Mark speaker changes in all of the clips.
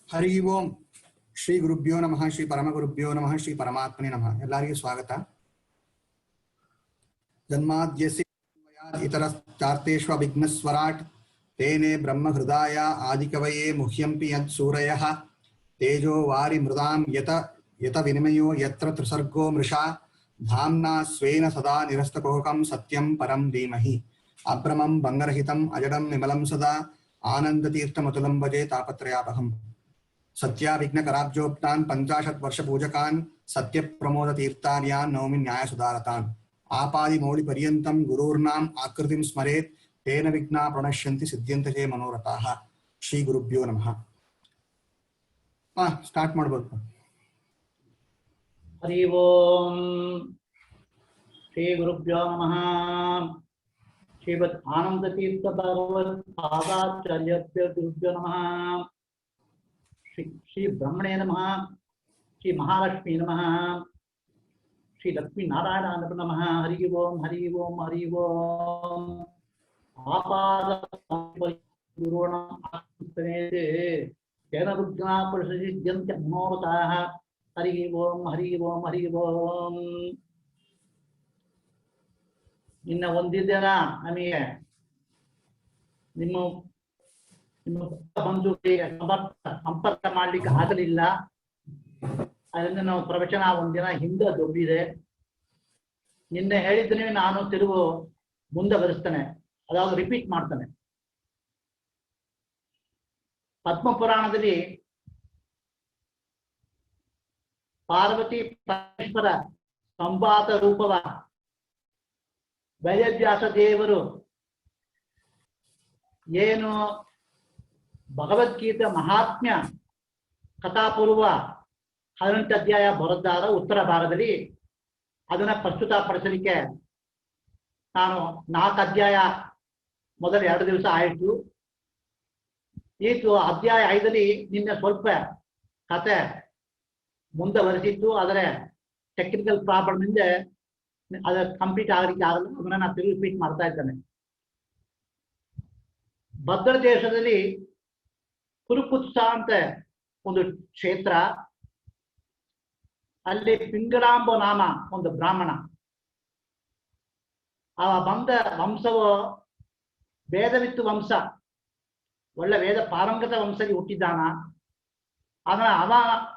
Speaker 1: ಹರಿ ಓಂ ಶ್ರೀ ಗುರುಭ್ಯೋ ನಮಃ ಶ್ರೀ ಪರಮಗುರುಭ್ಯೋ ನಮಃ ಶ್ರೀ ಪರಮಾತ್ಮನೇ ನಮಃ. ಎಲ್ಲರಿಗೂ ಸ್ವಾಗತ. ಜನ್ಮಾದ್ಯಸ್ಯ ಇತರಶ್ಚಾರ್ಥೇಷ್ವಭಿಘ್ನಸ್ವರಾಟ್ ತೇನೇ ಬ್ರಹ್ಮ ಹೃದಯ ಆದಿಕವಯೇ ಮುಹ್ಯಂಪಿ ಯತ್ ಸೂರಯಃ ತೇಜೋ ವಾರಿ ಮೃದಾಂ ಯತ ವಿನಿಮಯೋ ಯತ್ರ ತ್ರಿಸರ್ಗೋ ಮೃಷಾ ಧಾಮ್ನಾ ಸ್ವೇನ ಸದಾ ನಿರಸ್ತಕೋಕಂ ಸತ್ಯಂ ಪರಂ ಧೀಮಹಿ. ಅಭ್ರಮಂ ಭಂಗರಹಿತಂ ಅಜಡಂ ನಿಮಲಂ ಸದಾ ಆನಂದತೀರ್ಥಮತುಲಂ ಭಜೆ ತಾಪತ್ರಯಾಪಹಂ. सत्याभिघ्नकराब्जोक्तान् 50 वर्षपूजकान् सत्यप्रमोदतीर्थान् यान् नौमि न्यायसुधारतान्. आपादिमौलिपर्यन्तं गुरूर्नाम् आकृतिं स्मरेत् तेन विघ्नाः प्रणश्यन्ति सिद्ध्यन्ति चे मनोरथाः. ಶ್ರೀ ಗುರುಭ್ಯೋ ನಮಃ. ಸ್ಟಾರ್ಟ್ ಮಾಡಬಹುದು.
Speaker 2: ಹರಿ ಓಂ ಶ್ರೀ ಗುರುಭ್ಯೋ ನಮಃ. ಶ್ರೀಮದ್ ಆನಂದ ತೀರ್ಥ ಭಗವತ್ ಪಾದಾಚಾರ್ಯಭ್ಯೋ ಗುರುಭ್ಯೋ ನಮಃ. श्री ब्रह्मणे नमः. श्री महालक्ष्मी नमः. श्री लक्ष्मी नारायण नमः. हरि ओम हरि ओम हरि ओम. आपाद मनोरथाः. हरि ओम हरि ओम हरि ओम. ಇನ್ನ ಒಂದಿದ್ದೇನ ನಮಗೆ ನಿಮ್ಮ ಬಂದು ಸಂಪರ್ಕ ಮಾಡ್ಲಿಕ್ಕೆ ಆಗಲಿಲ್ಲ. ಅದರಿಂದ ನಾವು ಪ್ರವಚನ ಒಂದಿನ ಹಿಂದೆ ದೊಬ್ಬಿದೆ. ನಿನ್ನೆ ಹೇಳಿದ್ರೆ ನಾನು ತಿರುಗು ಮುಂದೆ ಬರೆಸ್ತೇನೆ, ಅದಾவது ರಿಪೀಟ್ ಮಾಡ್ತಾನೆ. ಪದ್ಮ ಪುರಾಣದಲ್ಲಿ ಪಾರ್ವತಿ ಪರಮೇಶ್ವರ ಸಂವಾದ ರೂಪವ ವೇದವ್ಯಾಸ ದೇವರು ಏನು ಭಗವದ್ಗೀತೆ ಮಹಾತ್ಮ್ಯ ಕಥಾಪೂರ್ವ 18 ಅಧ್ಯಾಯ ಬರೆದಾದ ಉತ್ತರ ಭಾಗದಲ್ಲಿ ಅದನ್ನ ಪ್ರಸ್ತುತಪಡಿಸಲಿಕ್ಕೆ ನಾನು 4 ಅಧ್ಯಾಯ ಮೊದಲ 2 ದಿವಸ ಆಯಿತು. ಈತು ಅಧ್ಯಾಯ 5ರಲ್ಲಿ ನಿನ್ನೆ ಸ್ವಲ್ಪ ಕತೆ ಮುಂದುವರೆಸಿತ್ತು. ಆದರೆ ಟೆಕ್ನಿಕಲ್ ಪ್ರಾಬ್ಲಮ್ ಇಂದ ಅದು ಕಂಪ್ಲೀಟ್ ಆಗಲಿಕ್ಕೆ ಆಗಲ್ಲ. ಅದನ್ನ ನಾನು ರಿಪೀಟ್ ಮಾಡ್ತಾ ಇದ್ದೇನೆ. ಭದ್ರ ದೇಶದಲ್ಲಿ ಕುರುಕುತ್ಸ ಅಂತ ಒಂದು ಕ್ಷೇತ್ರ, ಅಲ್ಲಿ ಪಿಂಗಲಾಂಬ ನಾಮ ಒಂದು ಬ್ರಾಹ್ಮಣ. ಆ ಬಂದ ವಂಶವು ವೇದವಿತ್ತು ವಂಶ, ಒಳ್ಳೆ ವೇದ ಪಾರಂಗತ ವಂಶದಲ್ಲಿ ಹುಟ್ಟಿದ್ದಾನ.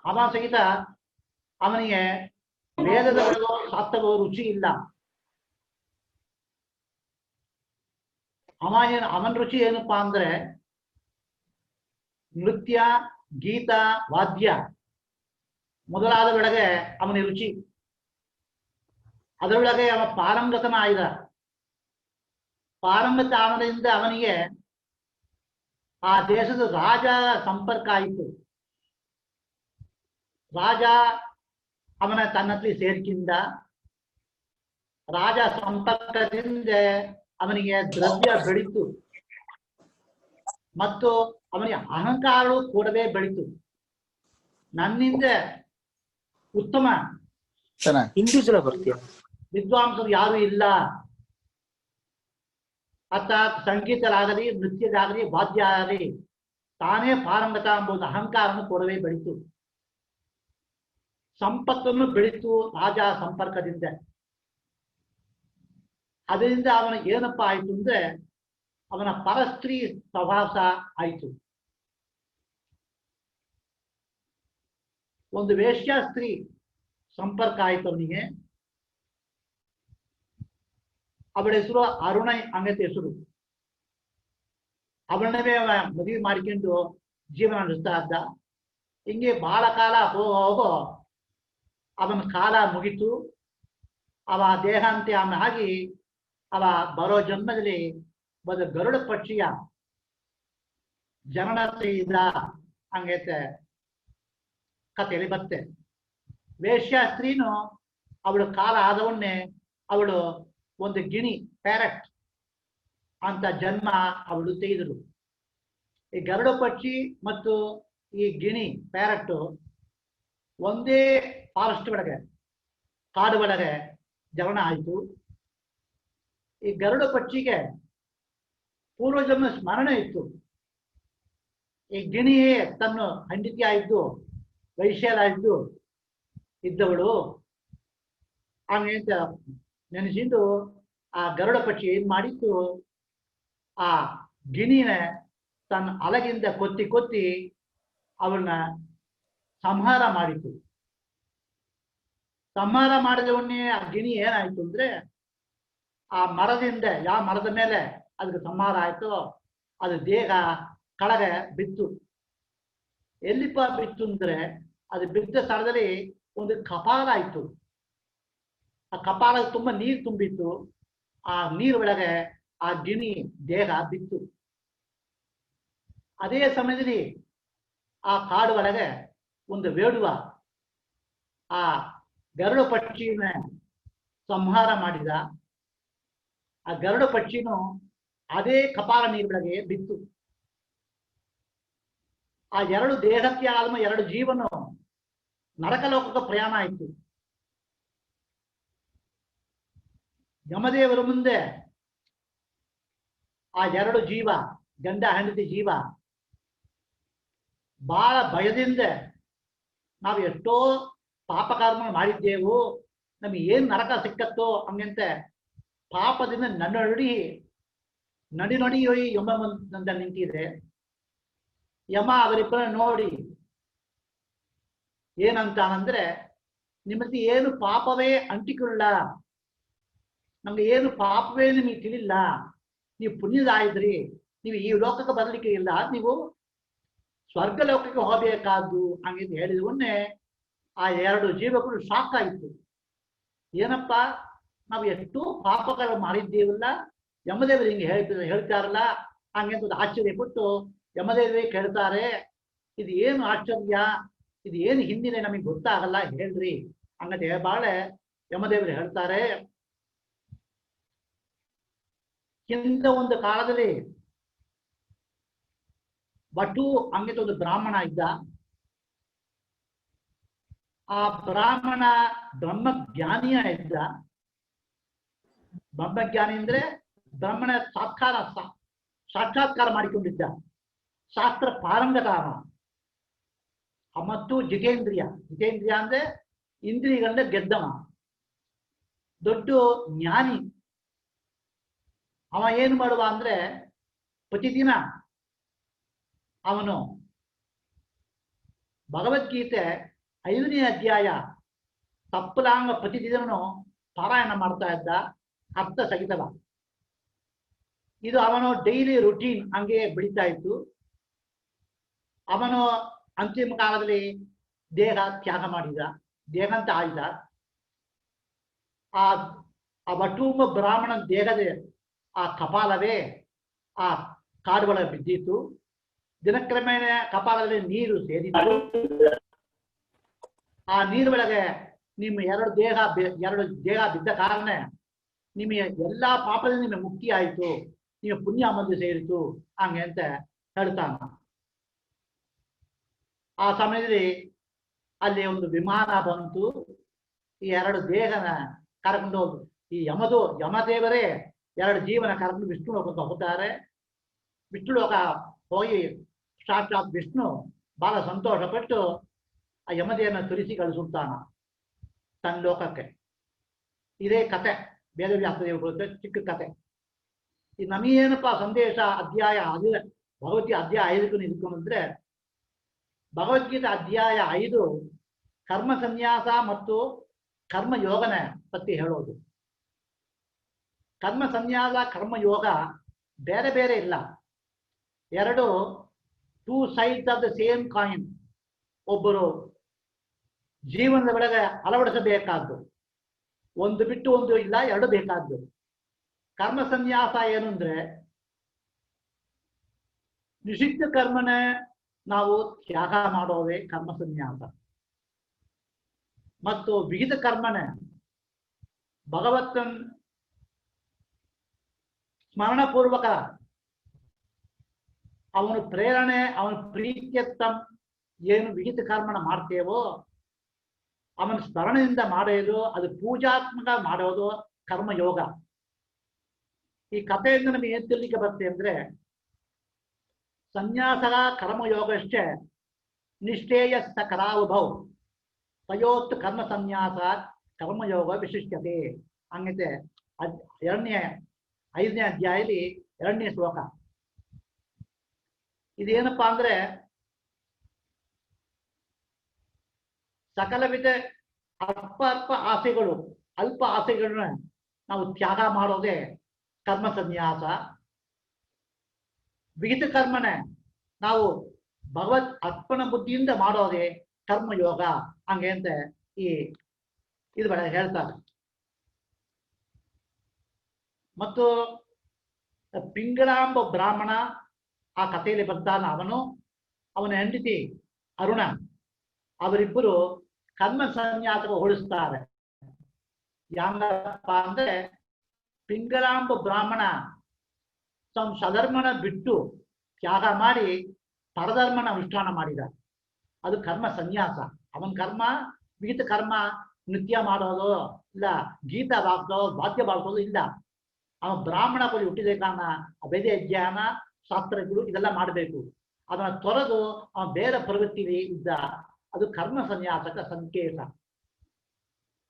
Speaker 2: ಅವ ಸಹಿತ ಅವನಿಗೆ ವೇದದ ಶಾಸ್ತ್ರವೋ ರುಚಿ ಇಲ್ಲ. ಅವನ ರುಚಿ ಏನಪ್ಪಾ ಅಂದ್ರೆ ನೃತ್ಯ, ಗೀತ, ವಾದ್ಯ ಮೊದಲಾದ ಒಳಗೆ ಅವನ ರುಚಿ. ಅದರೊಳಗೆ ಅವ ಪಾರಂಗತನ ಆಯ್ದ. ಪಾರಂಗತ ಆನದಿಂದ ಅವನಿಗೆ ಆ ದೇಶದ ರಾಜ ಸಂಪರ್ಕ ಆಯಿತು. ರಾಜ ಅವನ ತನ್ನತ್ಲಿ ಸೇರ್ಕಿಂದ. ರಾಜ ಸಂಪರ್ಕದಿಂದ ಅವನಿಗೆ ದ್ರವ್ಯ ಬೆಳೀತು ಮತ್ತು ಅವನಿಗೆ ಅಹಂಕಾರಗಳು ಕೂಡವೇ ಬೆಳೀತು. ನನ್ನಿಂದ ಉತ್ತಮ ವಿದ್ವಾಂಸರು ಯಾರು ಇಲ್ಲ, ಅರ್ಥಾತ್ ಸಂಗೀತರಾಗಲಿ, ನೃತ್ಯದಾಗಲಿ, ವಾದ್ಯ ಆಗಲಿ ತಾನೇ ಪಾರಂಗತ ಎಂಬುದು ಅಹಂಕಾರವನ್ನು ಕೂಡವೇ ಬೆಳೀತು. ಸಂಪತ್ತನ್ನು ಬೆಳೀತು ರಾಜ ಸಂಪರ್ಕದಿಂದ. ಅದರಿಂದ ಅವನ ಏನಪ್ಪಾ ಆಯ್ತು ಅಂದ್ರೆ ಅವನ ಪರಸ್ತ್ರೀ ಸಹವಾಸ ಆಯಿತು. ಒಂದು ವೇಶ್ಯ ಸ್ತ್ರೀ ಸಂಪರ್ಕ ಆಯ್ತು ಅವನಿಗೆ. ಅವಳ ಹೆಸರು ಅರುಣೈ ಅಂಗತಿ ಹೆಸರು. ಅವಳನ್ನೇ ಮದುವೆ ಮಾಡಿಕೊಂಡು ಜೀವನ ನಡೆಸ್ತಾ ಇದ್ದ. ಹಿಂಗೆ ಬಹಳ ಕಾಲ ಹೋಗೋ ಅವನ ಕಾಲ ಮುಗಿತು. ಅವ ದೇಹಾಂತ್ಯ ಆಗಿ ಅವ ಬರೋ ಜನ್ಮದಲ್ಲಿ ಒಂದು ಗರುಡ ಪಕ್ಷಿಯ ಜನನ ಇದ್ದ ಹಂಗೈತೆ ಕಥೆಯಲ್ಲಿ ಬರುತ್ತೆ. ವೇಶ್ಯ ಸ್ತ್ರೀನು ಅವಳು ಕಾಲ ಆದವನ್ನೇ ಅವಳು ಒಂದು ಗಿಣಿ, ಪ್ಯಾರೆಟ್ ಅಂತ ಜನ್ಮ ಅವಳು ತೆಗೆದರು. ಈ ಗರುಡ ಪಕ್ಷಿ ಮತ್ತು ಈ ಗಿಣಿ ಪ್ಯಾರೆಟ್ ಒಂದೇ ಫಾರೆಸ್ಟ್ ಒಳಗೆ, ಕಾಡು ಒಳಗೆ ಜನನ ಆಯಿತು. ಈ ಗರುಡ ಪಕ್ಷಿಗೆ ಪೂರ್ವಜನ್ಮ ಸ್ಮರಣೆ ಇತ್ತು. ಈ ಗಿಣಿಯೇ ತನ್ನ ಹೆಂಡತಿಯಾಯಿದ್ದು ವೈಶ್ಯರಾಯಿದ್ದು ಇದ್ದವಳು ಅಂತ ನೆನೆಸಿದ್ದು ಆ ಗರುಡ ಪಕ್ಷಿ ಏನ್ ಮಾಡಿತ್ತು, ಆ ಗಿಣಿನ ತನ್ನ ಅಲಗಿಂದ ಕೊತ್ತಿ ಕೊತ್ತಿ ಅವನ್ನ ಸಂಹಾರ ಮಾಡಿತು. ಸಂಹಾರ ಮಾಡಿದವನ್ನೇ ಆ ಗಿಣಿ ಏನಾಯ್ತು ಅಂದ್ರೆ, ಆ ಮರದಿಂದ ಯಾವ ಮರದ ಮೇಲೆ ಅದಕ್ಕೆ ಸಂಹಾರ ಆಯ್ತೋ ಅದು ದೇಹ ಕೆಳಗೆ ಬಿತ್ತು. ಎಲ್ಲಿಪ್ಪ ಬಿತ್ತು ಅಂದ್ರೆ, ಅದು ಬಿದ್ದ ಸ್ಥಳದಲ್ಲಿ ಒಂದು ಕಪಾಲ ಆಯ್ತು. ಆ ಕಪಾಲ ತುಂಬಾ ನೀರು ತುಂಬಿತ್ತು. ಆ ನೀರು ಒಳಗೆ ಆ ಗಿಣಿ ದೇಹ ಬಿತ್ತು. ಅದೇ ಸಮಯದಲ್ಲಿ ಆ ಕಾಡು ಒಳಗೆ ಒಂದು ವೇಡುವ ಆ ಗರುಡ ಪಕ್ಷಿನ ಸಂಹಾರ ಮಾಡಿದ. ಆ ಗರುಡ ಪಕ್ಷಿನೂ ಅದೇ ಕಪಾಲ ನೀರೊಳಗೆ ಬಿತ್ತು. ಆ ಎರಡು ದೇಹಕ್ಕೆ ಆಲ್ಮ ಎರಡು ಜೀವನು ನರಕಲೋಕಕ್ಕೆ ಪ್ರಯಾಣ ಆಯಿತು. ಯಮದೇವರ ಮುಂದೆ ಆ ಎರಡು ಜೀವ, ಗಂಡ ಹೆಂಡತಿ ಜೀವ, ಬಹಳ ಭಯದಿಂದ ನಾವು ಎಷ್ಟೋ ಪಾಪಕರ್ಮ ಮಾಡಿದ್ದೆವು, ನಮಗೆ ಏನ್ ನರಕ ಸಿಕ್ಕತ್ತೋ ಹಂಗಂತೆ ಪಾಪದಿಂದ ನಡಿ ನಡಿ ಯಮ ಅಂತ ನಿಂತಿದೆ. ಯಮ ಅವರಿಬ್ಬರ ನೋಡಿ ಏನಂತಾನಂದ್ರೆ, ನಿಮ್ಮಲ್ಲಿ ಏನು ಪಾಪವೇ ಅಂಟಿಕೊಳ್ಳ, ನಮ್ಗೆ ಏನು ಪಾಪವೇ ನಿಮಗೆ ತಿಳಿಲ್ಲ, ನೀವು ಪುಣ್ಯದಾಯಿದ್ರಿ, ನೀವು ಈ ಲೋಕಕ್ಕೆ ಬರಲಿಕ್ಕೆ ಇಲ್ಲ, ನೀವು ಸ್ವರ್ಗ ಲೋಕಕ್ಕೆ ಹೋಗಬೇಕಾದ್ದು ಹಂಗೆ ಹೇಳಿದವನ್ನೇ ಆ ಎರಡು ಜೀವಗಳು ಶಾಕ್ ಆಯಿತು. ಏನಪ್ಪ, ನಾವು ಎಷ್ಟು ಪಾಪಗಳು ಮಾಡಿದ್ದೀವಲ್ಲ, ಯಮದೇವರು ಹಿಂಗೆ ಹೇಳ್ತಾರಲ್ಲ ಹಂಗೆ ಅಂತ ಆಶ್ಚರ್ಯಪಟ್ಟು ಯಮದೇವರೇ ಕೇಳ್ತಾರೆ, ಇದು ಏನು ಆಶ್ಚರ್ಯ, ಇದು ಏನು ಹಿಂದಿನ ನಮಗೆ ಗೊತ್ತಾಗಲ್ಲ ಹೇಳ್ರಿ ಹಂಗಂತ ಬಾಳೆ ಯಮದೇವರು ಹೇಳ್ತಾರೆ. ಹಿಂದ ಒಂದು ಕಾಲದಲ್ಲಿ ವಟು ಹಂಗೆ ಒಂದು ಬ್ರಾಹ್ಮಣ ಇದ್ದ. ಆ ಬ್ರಾಹ್ಮಣ ಬ್ರಹ್ಮಜ್ಞಾನಿಯ ಇದ್ದ. ಬ್ರಹ್ಮಜ್ಞಾನಿ ಅಂದ್ರೆ ಬ್ರಹ್ಮಣ ಸಾಕ್ಷಾತ್ಕಾರ ಮಾಡಿಕೊಂಡಿದ್ದ, ಶಾಸ್ತ್ರ ಪಾರಂಗತಾಮ ಮತ್ತು ಜಿತೇಂದ್ರಿಯ. ಜಿತೇಂದ್ರಿಯ ಅಂದ್ರೆ ಇಂದ್ರಿಯಗಳನ್ನ ಗೆದ್ದವ, ದೊಡ್ಡ ಜ್ಞಾನಿ. ಅವ ಏನು ಮಾಡುವ ಅಂದ್ರೆ, ಪ್ರತಿದಿನ ಅವನು ಭಗವದ್ಗೀತೆ 5ನೇ ಅಧ್ಯಾಯ ತಪ್ಪಲಾಂಗ ಪ್ರತಿದಿನನು ಪಾರಾಯಣ ಮಾಡ್ತಾ ಇದ್ದ, ಅರ್ಥ ಸಹಿತವ. ಇದು ಅವನು ಡೈಲಿ ರುಟೀನ್ ಹಂಗೆ ಬೆಳೀತಾ ಇತ್ತು. ಅವನು ಅಂತಿಮ ಕಾಲದಲ್ಲಿ ದೇಹ ತ್ಯಾಗ ಮಾಡಿದ, ದೇಹಂತ ಆಯ್ದ. ಆ ವಟುಂಬ ಬ್ರಾಹ್ಮಣ ದೇಹದ ಆ ಕಪಾಲವೇ ಆ ಕಾಡುಗಳ ಬಿದ್ದಿತ್ತು. ದಿನಕ್ರಮೇಣ ಕಪಾಲದಲ್ಲಿ ನೀರು ಸೇರಿತ್ತು. ಆ ನೀರು ಒಳಗೆ ನಿಮ್ಮ ಎರಡು ದೇಹ ಬಿದ್ದ ಕಾರಣ ನಿಮಗೆ ಎಲ್ಲಾ ಪಾಪದಿಂದ ನಿಮಗೆ ಮುಕ್ತಿ ಆಯಿತು, ನೀವು ಪುಣ್ಯ ಮಂದಿ ಸೇರಿತು ಹಂಗೆ ಅಂತ ಹೇಳ್ತಾನ. ಆ ಸಮಯದಲ್ಲಿ ಅಲ್ಲಿ ಒಂದು ವಿಮಾನ ಬಂತು. ಈ ಎರಡು ದೇಹನ ಕರ್ಕೊಂಡು ಹೋದ್ರು. ಈ ಯಮದೇವರೇ ಎರಡು ಜೀವನ ಕರ್ಕೊಂಡು ವಿಷ್ಣು ಲೋಕಕ್ಕೆ ಹೋಗ್ತಾರೆ. ವಿಷ್ಣು ಲೋಕ ಹೋಗಿ ಸಾಕ್ಷಾತ್ ವಿಷ್ಣು ಬಹಳ ಸಂತೋಷಪಟ್ಟು ಆ ಯಮದೇವನ ತುರಿಸಿ ಕಳಿಸುತ್ತಾನ ತನ್ನ ಲೋಕಕ್ಕೆ. ಇದೇ ಕತೆ, ವೇದವ್ಯಾಸದೇವರು ಚಿಕ್ಕ ಕತೆ. ಈ ನಮಗೇನಪ್ಪ ಸಂದೇಶ ಅಧ್ಯಾಯ ಭಗವದ್ಗೀತೆ ಅಧ್ಯಾಯ 5ಕ್ಕೂ ನಿಂತ್ಕೊಂಡ್ರೆ, ಭಗವದ್ಗೀತೆ ಅಧ್ಯಾಯ 5 ಕರ್ಮ ಸನ್ಯಾಸ ಮತ್ತು ಕರ್ಮಯೋಗನ ಪತ್ತಿ ಹೇಳೋದು. ಕರ್ಮ ಸನ್ಯಾಸ ಕರ್ಮಯೋಗ ಬೇರೆ ಬೇರೆ ಇಲ್ಲ, ಎರಡು 2 sides of the same coin. ಒಬ್ಬರು ಜೀವನದ ಒಳಗೆ ಅಳವಡಿಸಬೇಕಾದ್ದು, ಒಂದು ಬಿಟ್ಟು ಒಂದು ಇಲ್ಲ, ಎರಡು ಬೇಕಾದ್ದು. ಕರ್ಮ ಸನ್ಯಾಸ ಏನು ಅಂದ್ರೆ, ನಿಷಿದ್ಧ ಕರ್ಮನ ನಾವು ತ್ಯಾಗ ಮಾಡೋದೇ ಕರ್ಮ ಸನ್ಯಾಸ. ಮತ್ತು ವಿಹಿತ ಕರ್ಮನ ಭಗವತ್ತನ್ ಸ್ಮರಣಪೂರ್ವಕ ಅವನು ಪ್ರೇರಣೆ, ಅವನ ಪ್ರೀತ್ಯರ್ಥಂ ಏನು ವಿಹಿತ ಕರ್ಮನ ಮಾಡ್ತೇವೋ ಅವನ ಸ್ಮರಣೆಯಿಂದ ಮಾಡೋದು, ಅದು ಪೂಜಾತ್ಮಕ ಮಾಡೋದು ಕರ್ಮಯೋಗ. ಈ ಕಥೆಯಿಂದ ನಮಗೆ ಏನ್ ತಿಳ್ಲಿಕ್ಕೆ ಬರುತ್ತೆ ಅಂದ್ರೆ, ಸನ್ಯಾಸಃ ಕರ್ಮಯೋಗಶ್ಚ ನಿಷ್ಠೇಯಸ್ಥ ಕರಾವುಭೌ ತಯೋತ್ ಕರ್ಮ ಸನ್ಯಾಸ ಕರ್ಮಯೋಗ ವಿಶಿಷ್ಯತೆ ಹಂಗೈತೆ. ಐದನೇ ಅಧ್ಯಾಯದಲ್ಲಿ 2ನೇ ಶ್ಲೋಕ. ಇದೇನಪ್ಪಾ ಅಂದ್ರೆ ಸಕಲ ವಿಧ ಅಲ್ಪ ಆಸೆಗಳು, ಅಲ್ಪ ಆಸೆಗಳನ್ನ ನಾವು ತ್ಯಾಗ ಮಾಡೋದೇ ಕರ್ಮ ಸನ್ಯಾಸ. ವಿಹಿತ ಕರ್ಮನೆ ನಾವು ಭಗವತ್ ಅರ್ಪಣ ಬುದ್ಧಿಯಿಂದ ಮಾಡೋದೇ ಕರ್ಮಯೋಗ. ಹಂಗೆ ಅಂತ ಇದು ಹೇಳ್ತಾರೆ. ಮತ್ತು ಪಿಂಗಳಾಂಬ ಬ್ರಾಹ್ಮಣ ಆ ಕಥೆಯಲ್ಲಿ ಬರ್ತಾನ, ಅವನ ಹೆಂಡತಿ ಅರುಣ, ಅವರಿಬ್ಬರು ಕರ್ಮ ಸನ್ಯಾಸಕ್ಕೆ ಹೋಲಿಸ್ತಾರೆ. ಯಾಂಗಪ್ಪ ಅಂದ್ರೆ ಪಿಂಗಳಾಂಬ ಬ್ರಾಹ್ಮಣ ತಮ್ಮ ಸ್ವಧರ್ಮನ ಬಿಟ್ಟು ತ್ಯಾಗ ಮಾಡಿ ಪರಧರ್ಮನ ಅನುಷ್ಠಾನ ಮಾಡಿದ, ಅದು ಕರ್ಮ ಸನ್ಯಾಸ. ಅವನ ಕರ್ಮ ವಿಹಿತ ಕರ್ಮ, ನೃತ್ಯ ಮಾಡೋದು ಇಲ್ಲ, ಗೀತ ಬಾರಿಸೋದು, ವಾದ್ಯ ಬಾರಿಸೋದು ಇಲ್ಲ. ಅವನ ಬ್ರಾಹ್ಮಣ ಬಳಿ ಹುಟ್ಟಿದ ಕಾರಣ ವೇದ ಜ್ಞಾನ ಶಾಸ್ತ್ರಗಳು ಇದೆಲ್ಲ ಮಾಡಬೇಕು. ಅದನ್ನ ತೊರೆದು ಅವನ ಬೇರೆ ಪ್ರವೃತ್ತಿಲಿ ಇದ್ದ, ಅದು ಕರ್ಮ ಸನ್ಯಾಸಕ ಸಂಕೇತ.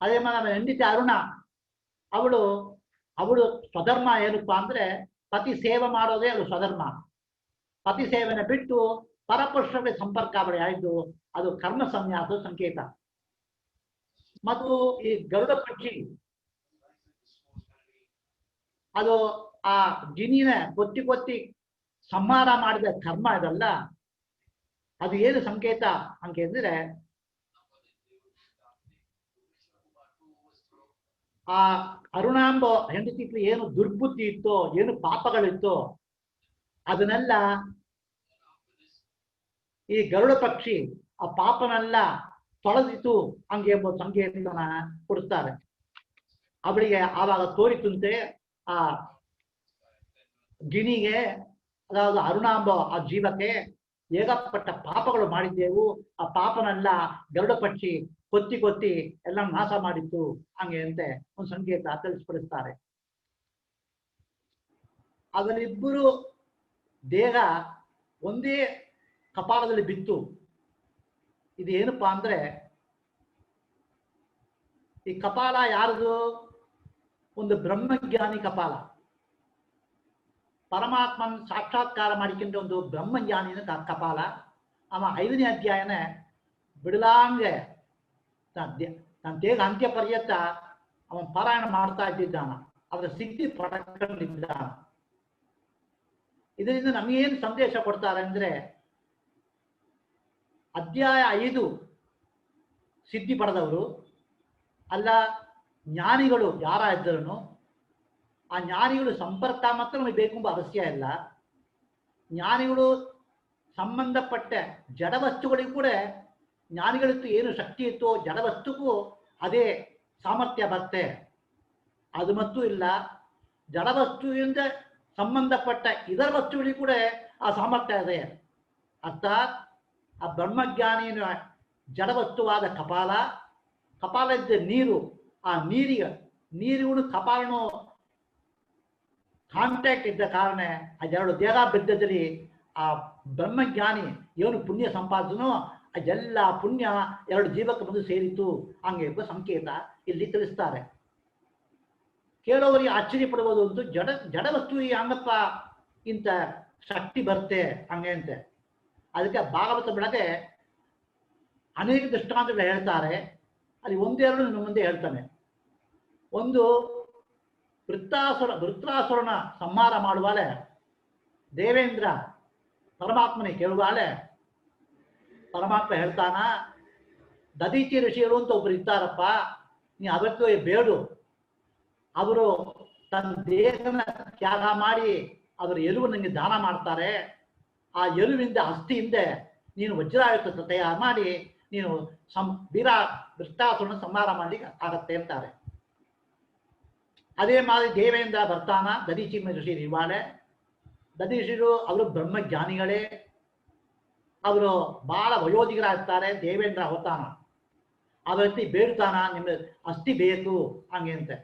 Speaker 2: ಅದೇ ನಮ್ಮ ಹೆಂಡತಿ ಅರುಣ, ಅವಳು ಸ್ವಧರ್ಮ ಏನಪ್ಪಾ ಅಂದ್ರೆ ಪತಿ ಸೇವೆ ಮಾಡೋದೇ ಅದು ಸ್ವಧರ್ಮ. ಪತಿ ಸೇವೆನ ಬಿಟ್ಟು ಪರಪುರುಷರಿಗೆ ಸಂಪರ್ಕ ಆಯ್ತು, ಅದು ಕರ್ಮ ಸನ್ಯಾಸ ಸಂಕೇತ. ಮತ್ತು ಈ ಗರುಡ ಪಕ್ಷಿ ಅದು ಆ ಗಿನಿನ ಕೊತ್ತಿ ಸಂಹಾರ ಮಾಡಿದ ಕರ್ಮ ಇದಲ್ಲ, ಅದು ಏನು ಸಂಕೇತ ಅಂದ್ರೆ ಆ ಅರುಣಾಂಬ ಹೆಂಡತಿ ಏನು ದುರ್ಬುದ್ಧಿ ಇತ್ತೋ, ಏನು ಪಾಪಗಳಿತ್ತೋ ಅದನ್ನೆಲ್ಲ ಈ ಗರುಡ ಪಕ್ಷಿ ಆ ಪಾಪನೆಲ್ಲ ತೊಳೆದಿತ್ತು ಹಂಗೆ ಎಂಬ ಸಂಕೇತನ ಕೊಡುತ್ತಾರೆ. ಅವಳಿಗೆ ಆವಾಗ ತೋರಿತಂತೆ ಆ ಗಿಣಿಗೆ, ಅದಾವುದು ಅರುಣಾಂಬ ಆ ಜೀವಕ್ಕೆ ಏಕಪಟ್ಟ ಪಾಪಗಳು ಮಾಡಿದ್ದೆವು, ಆ ಪಾಪನೆಲ್ಲ ಗರುಡ ಪಕ್ಷಿ ಕೊತ್ತಿ ಎಲ್ಲ ನಾಶ ಮಾಡಿತ್ತು ಹಂಗೆ ಅಂತೆ ಒಂದು ಸಂಕೇತ ತಿಳಿಸ್ಪಡಿಸ್ತಾರೆ. ಅವರಿಬ್ಬರು ದೇಹ ಒಂದೇ ಕಪಾಲದಲ್ಲಿ ಬಿತ್ತು. ಇದು ಏನಪ್ಪಾ ಅಂದ್ರೆ ಈ ಕಪಾಲ ಯಾರದು? ಒಂದು ಬ್ರಹ್ಮಜ್ಞಾನಿ ಕಪಾಲ. ಪರಮಾತ್ಮನ ಸಾಕ್ಷಾತ್ಕಾರ ಮಾಡಿಕೊಂಡ ಒಂದು ಬ್ರಹ್ಮಜ್ಞಾನಿನ ಕಪಾಲ. ಅವ 5ನೇ ಅಧ್ಯಾಯನ ಬಿಡಲಾಂಗೆ ತನ್ನ ದೇಹ ಅಂತ್ಯ ಪರ್ಯಂತ ಅವನ ಪಾರಾಯಣ ಮಾಡ್ತಾ ಇದ್ದಿದ್ದಾನ, ಅದರ ಸಿದ್ಧಿ ಪಡ್ಕೊಂಡಿದ್ದಾನ. ಇದರಿಂದ ನಮಗೇನು ಸಂದೇಶ ಕೊಡ್ತಾರೆ ಅಂದ್ರೆ, ಅಧ್ಯಾಯ 5 ಸಿದ್ಧಿ ಪಡೆದವರು ಅಲ್ಲ, ಜ್ಞಾನಿಗಳು ಯಾರ ಇದ್ದರೂ ಆ ಜ್ಞಾನಿಗಳು ಸಂಪರ್ಕ ಮಾತ್ರ ನಮಗೆ ಬೇಕು ಎಂಬ ಅವಶ್ಯ ಇಲ್ಲ. ಜ್ಞಾನಿಗಳು ಸಂಬಂಧಪಟ್ಟ ಜಡವಸ್ತುಗಳಿಗೂ ಕೂಡ ಜ್ಞಾನಿಗಳಿತ್ತು ಏನು ಶಕ್ತಿ ಇತ್ತು ಜಡವಸ್ತುಗೂ ಅದೇ ಸಾಮರ್ಥ್ಯ ಬರುತ್ತೆ. ಅದು ಮತ್ತು ಇಲ್ಲ, ಜಡವಸ್ತುವಿಂದ ಸಂಬಂಧಪಟ್ಟ ಇದರ ವಸ್ತುಗಳಿಗೂ ಕೂಡ ಆ ಸಾಮರ್ಥ್ಯ ಇದೆ. ಅರ್ಥಾತ್ ಆ ಬ್ರಹ್ಮಜ್ಞಾನಿಯ ಜಡವಸ್ತುವಾದ ಕಪಾಲ ಇದ್ದ ನೀರು, ಆ ನೀರಿಗೂ ಕಪಾಲನು ಕಾಂಟ್ಯಾಕ್ಟ್ ಇದ್ದ ಕಾರಣ ಅದೆರಡು ದೇಹ ಬಿದ್ದದಲ್ಲಿ ಆ ಬ್ರಹ್ಮಜ್ಞಾನಿ ಏನು ಪುಣ್ಯ ಸಂಪಾದನೋ ಅದೆಲ್ಲ ಪುಣ್ಯ 2 ಜೀವಕ್ಕೆ ಬಂದು ಸೇರಿತು ಹಂಗೆ ಸಂಕೇತ ಇಲ್ಲಿ ತಿಳಿಸ್ತಾರೆ. ಕೇಳೋವರಿಗೆ ಆಶ್ಚರ್ಯ ಪಡುವುದು ಒಂದು ಜಡವಸ್ತು ಹಂಗಪ್ಪ ಇಂಥ ಶಕ್ತಿ ಬರುತ್ತೆ ಹಂಗೆ ಅಂತೆ. ಅದಕ್ಕೆ ಭಾಗವತ ಬೆಳಗ್ಗೆ ಅನೇಕ ದೃಷ್ಟಾಂತಗಳು ಹೇಳ್ತಾರೆ. ಅಲ್ಲಿ ಒಂದೆರಡು ನಿಮ್ಮ ಮುಂದೆ ಹೇಳ್ತಾನೆ. ಒಂದು ವೃತ್ರಾಸುರನ ಸಂಹಾರ ಮಾಡುವಾಲೆ ದೇವೇಂದ್ರ ಪರಮಾತ್ಮನಿಗೆ ಕೇಳುವಾಲೆ ಪರಮಾತ್ಮ ಹೇಳ್ತಾನ, ದದೀಚಿ ಋಷಿಗಳು ಅಂತ ಒಬ್ರು ಇದ್ದಾರಪ್ಪ, ನೀ ಅವತ್ತು ಬೇಡು. ಅವರು ತನ್ನ ದೇಹನ ತ್ಯಾಗ ಮಾಡಿ ಅವರ ಎಲುವು ನನಗೆ ದಾನ ಮಾಡ್ತಾರೆ. ಆ ಎಲುವಿಂದ ಅಸ್ಥಿಯಿಂದ ನೀನು ವಜ್ರಾಯುಧ ತಯಾರು ಮಾಡಿ ನೀನು ವೃತ್ತಾಸುರನ ಸಂಹಾರ ಮಾಡಲಿಕ್ಕೆ ಆಗತ್ತೆ ಅಂತಾರೆ. ಅದೇ ಮಾದಿ ದೇವೇಂದ್ರ ಬರ್ತಾನ, ದದೀಚಿ ಋಷಿ ಇವಾಳೆ. ದದೀಶಿರು ಅವರು ಬ್ರಹ್ಮಜ್ಞಾನಿಗಳೇ, ಅವರು ಬಹಳ ವಯೋಧಿಕರಾಗ್ತಾರೆ. ದೇವೇಂದ್ರ ಹೋಗ್ತಾನ, ಅವತ್ತಿ ಬೇಡ್ತಾನ, ನಿಮ್ಗೆ ಅಸ್ಥಿ ಬೇಕು ಹಂಗೆ ಅಂತೆ.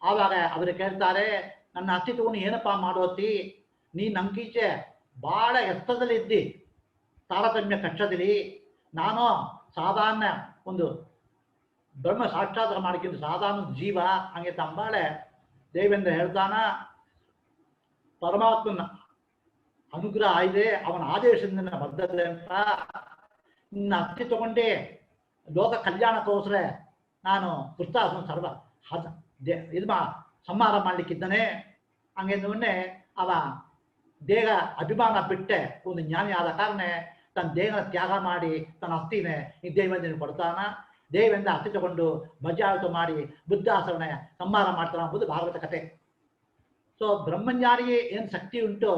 Speaker 2: ಆವಾಗ ಅವರು ಕೇಳ್ತಾರೆ, ನನ್ನ ಅಸ್ಥಿ ತಗೊಂಡು ಏನಪ್ಪಾ ಮಾಡೋತಿ, ನೀ ನಂಗೀಚೆ ಬಹಳ ಎತ್ತರದಲ್ಲಿ ಇದ್ದಿ ತಾರತಮ್ಯ ಕಷ್ಟದಲ್ಲಿ ನಾನು ಸಾಧಾರಣ ಒಂದು ಬ್ರಹ್ಮ ಸಾಕ್ಷಾತ್ಕಾರ ಮಾಡಿಕೊಂಡು ಸಾಧಾರಣ ಜೀವ ಹಂಗೆ ತಂಬಾಳೆ ದೇವೇಂದ್ರ ಹೇಳ್ತಾನ ಪರಮಾತ್ಮನ ಅನುಗ್ರಹ ಇದೆ, ಅವನ ಆದೇಶದಿಂದ ಬರ್ತದೆ ಅಂತ ನಿನ್ನ ಅತ್ತಿ ತಗೊಂಡೇ ಲೋಕ ಕಲ್ಯಾಣಕ್ಕೋಸ್ಕರ ನಾನು ಕೃತಾಸನ ಸರ್ವ ಇದು ಸಂಹಾರ ಮಾಡ್ಲಿಕ್ಕಿದ್ದಾನೆ. ಹಂಗೆಂದ್ರೆ ಅವ ದೇಹ ಅಭಿಮಾನ ಬಿಟ್ಟೆ ಒಂದು ಜ್ಞಾನಿ ಆದ ಕಾರಣ ತನ್ನ ದೇಹನ ತ್ಯಾಗ ಮಾಡಿ ತನ್ನ ಅಸ್ಥಿನೇ ಈ ದೇವೇಂದ್ರನಿಗೆ ಕೊಡ್ತಾನ. ದೇವೇಂದ್ರ ಅಸ್ಥಿ ತಗೊಂಡು ಮಜ್ಜಾಯಿತ ಮಾಡಿ ಬುದ್ಧಾಸರಣೆ ಸಂಹಾರ ಮಾಡ್ತಾನ ಎಂಬುದು ಭಾಗವತ ಕಥೆ. ಸೊ ಬ್ರಹ್ಮಜ್ಞಾನಿಗೆ ಏನು ಶಕ್ತಿ ಉಂಟು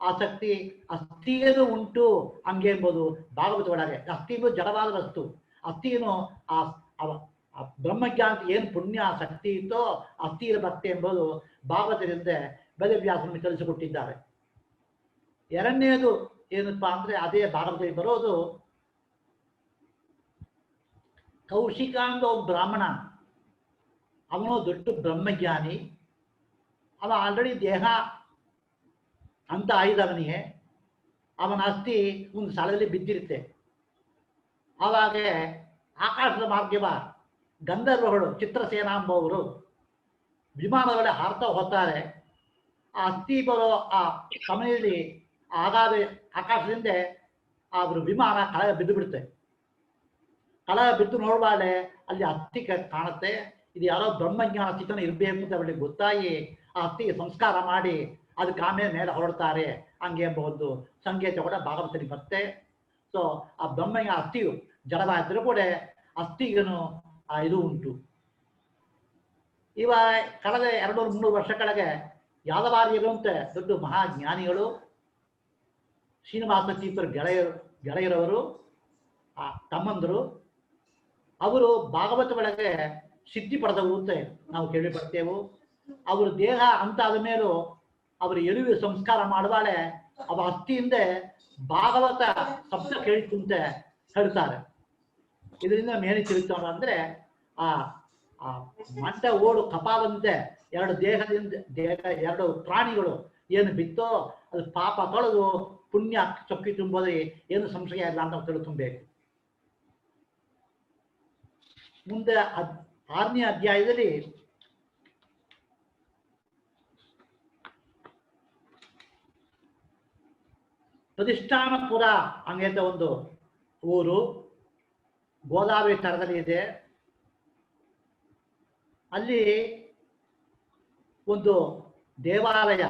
Speaker 2: ಆ ಶಕ್ತಿ ಅಸ್ಥಿಯೇನು ಉಂಟು ಹಂಗೆ ಎಂಬುದು ಭಾಗವತ ಒಳಗೆ. ಅಸ್ಥಿ ಎಂಬುದು ಜಡವಾದ ವಸ್ತು, ಅಸ್ಥಿಯನ್ನು ಆ ಬ್ರಹ್ಮಜ್ಞಾನಕ್ಕೆ ಏನು ಪುಣ್ಯ ಶಕ್ತಿ ಇತ್ತೋ ಅಸ್ಥಿರ ಭಕ್ತಿ ಎಂಬುದು ಭಾಗವತದಿಂದ ವೇದವ್ಯಾಸರನ್ನು ಕಲಿಸಿಕೊಟ್ಟಿದ್ದಾರೆ. ಎರಡನೇದು ಏನಪ್ಪ ಅಂದ್ರೆ ಅದೇ ಭಾಗವತದಲ್ಲಿ ಬರೋದು ಕೌಶಿಕ ಅಂತ ಒಬ್ಬ ಬ್ರಾಹ್ಮಣ, ಅವನು ದೊಡ್ಡ ಬ್ರಹ್ಮಜ್ಞಾನಿ. ಅವ ಆಲ್ರೆಡಿ ದೇಹ ಅಂತ ಆಯ್ದವನಿಗೆ ಅವನ ಅಸ್ಥಿ ಒಂದು ಸ್ಥಳದಲ್ಲಿ ಬಿದ್ದಿರುತ್ತೆ. ಆವಾಗ ಆಕಾಶದ ಮಾರ್ಗವ ಗಂಧರ್ವಗಳು ಚಿತ್ರಸೇನಾ ಎಂಬವರು ವಿಮಾನಗಳ ಹಾರ್ತಾ ಹೋಗ್ತಾರೆ. ಆ ಅಸ್ಥಿ ಬರೋ ಆ ಸಮಯದಲ್ಲಿ ಆಗಾಗ ಆಕಾಶದಿಂದ ಅವರು ವಿಮಾನ ಕಳಗ ಬಿದ್ದು ಬಿಡುತ್ತೆ. ಕಳಗ ಬಿದ್ದು ನೋಡ್ಬಾಳೆ ಅಲ್ಲಿ ಅಸ್ಥಿ ಕಾಣುತ್ತೆ. ಇದು ಯಾರೋ ಬ್ರಹ್ಮಜ್ಞಾನ ಚಿತ್ರಣ ಇರಬೇಕು ಅಂತ ಅವಳಿಗೆ ಗೊತ್ತಾಗಿ ಆ ಅಸ್ಥಿಗೆ ಸಂಸ್ಕಾರ ಮಾಡಿ ಅದಕ್ಕೆ ಆಮೇಲೆ ಮೇಲೆ ಹೊರಡ್ತಾರೆ ಹಂಗೆ ಎಂಬ ಒಂದು ಸಂಕೇತ ಕೂಡ ಭಾಗವತದಲ್ಲಿ ಬರುತ್ತೆ. ಸೊ ಆ ಬ್ರಹ್ಮಜ್ಞಾನ ಅಸ್ಥಿಯು ಜಡವಾಗಿದ್ರೂ ಕೂಡ ಅಸ್ಥಿಗನು ಇದು ಉಂಟು. ಕಳೆದ 200-300 ವರ್ಷ ಕೆಳಗೆ ಯಾದವಾರಿಯರುವಂತೆ ದೊಡ್ಡ ಮಹಾಜ್ಞಾನಿಗಳು ಶ್ರೀನಿವಾಸ ತೀರ್ಥರು ಗೆಳೆಯರವರು ತಮ್ಮಂದರು ಅವರು ಭಾಗವತ ಒಳಗೆ ಸಿದ್ಧಿ ಪಡೆದವರು ಅಂತ ನಾವು ಕೇಳಿಪಡ್ತೇವೆ. ಅವರು ದೇಹ ಅಂತ ಆದ ಮೇಲೂ ಅವರು ಎಳುವೆ ಸಂಸ್ಕಾರ ಮಾಡುವಾಳೆ ಅವ ಅಸ್ಥಿಯಿಂದ ಭಾಗವತ ಶಬ್ದ ಕೇಳಿತು ಅಂತ ಹೇಳ್ತಾರೆ. ಇದರಿಂದ ಮೇನಿ ತಿರುಗ್ತಾವ ಅಂದ್ರೆ ಆ ಮಂಟ ಓಡು ಕಪಾಲಂತೆ ಎರಡು ಪ್ರಾಣಿಗಳು ಏನು ಬಿತ್ತೋ ಅದು ಪಾಪ ತೊಳೆದು ಪುಣ್ಯ ಚೊಕ್ಕಿ ತುಂಬೋದ್ರೆ ಏನು ಸಂಶಯ ಇಲ್ಲ ಅಂತ ತಿಳ್ಕೊಬೇಕು. ಮುಂದೆ 6ನೇ ಅಧ್ಯಾಯದಲ್ಲಿ ಪ್ರತಿಷ್ಠಾನಪುರ ಹಂಗಂತ ಒಂದು ಊರು ಗೋದಾವರಿ ತರದಲ್ಲಿ ಇದೆ. ಅಲ್ಲಿ ಒಂದು ದೇವಾಲಯ,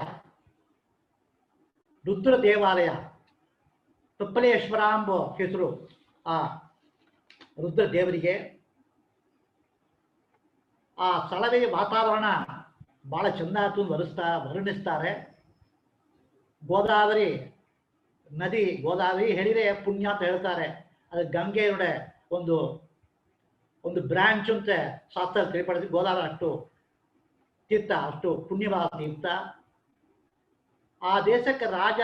Speaker 2: ರುದ್ರ ದೇವಾಲಯ, ತುಪ್ಪಲೇಶ್ವರ ಎಂಬ ಹೆಸರು ಆ ರುದ್ರ ದೇವರಿಗೆ. ಆ ಸ್ಥಳದ ವಾತಾವರಣ ಬಹಳ ಚೆನ್ನಾಗಿ ವರ್ಣಿಸ್ತಾರೆ. ಗೋದಾವರಿ ನದಿ, ಗೋದಾವರಿ ಹೇಳಿದ್ರೆ ಪುಣ್ಯ ಅಂತ ಹೇಳ್ತಾರೆ. ಅದು ಗಂಗೆಯೊಡೆ ಒಂದು ಬ್ರಾಂಚ್ ಅಂತ ಶಾಸ್ತ್ರ ತಿಳಿಪಡಿಸಿ ಗೋದಾವರಿ ಅಷ್ಟು ತೀರ್ಥ, ಅಷ್ಟು ಪುಣ್ಯವಾದ ತೀರ್ಥ. ಆ ದೇಶಕ್ಕೆ ರಾಜ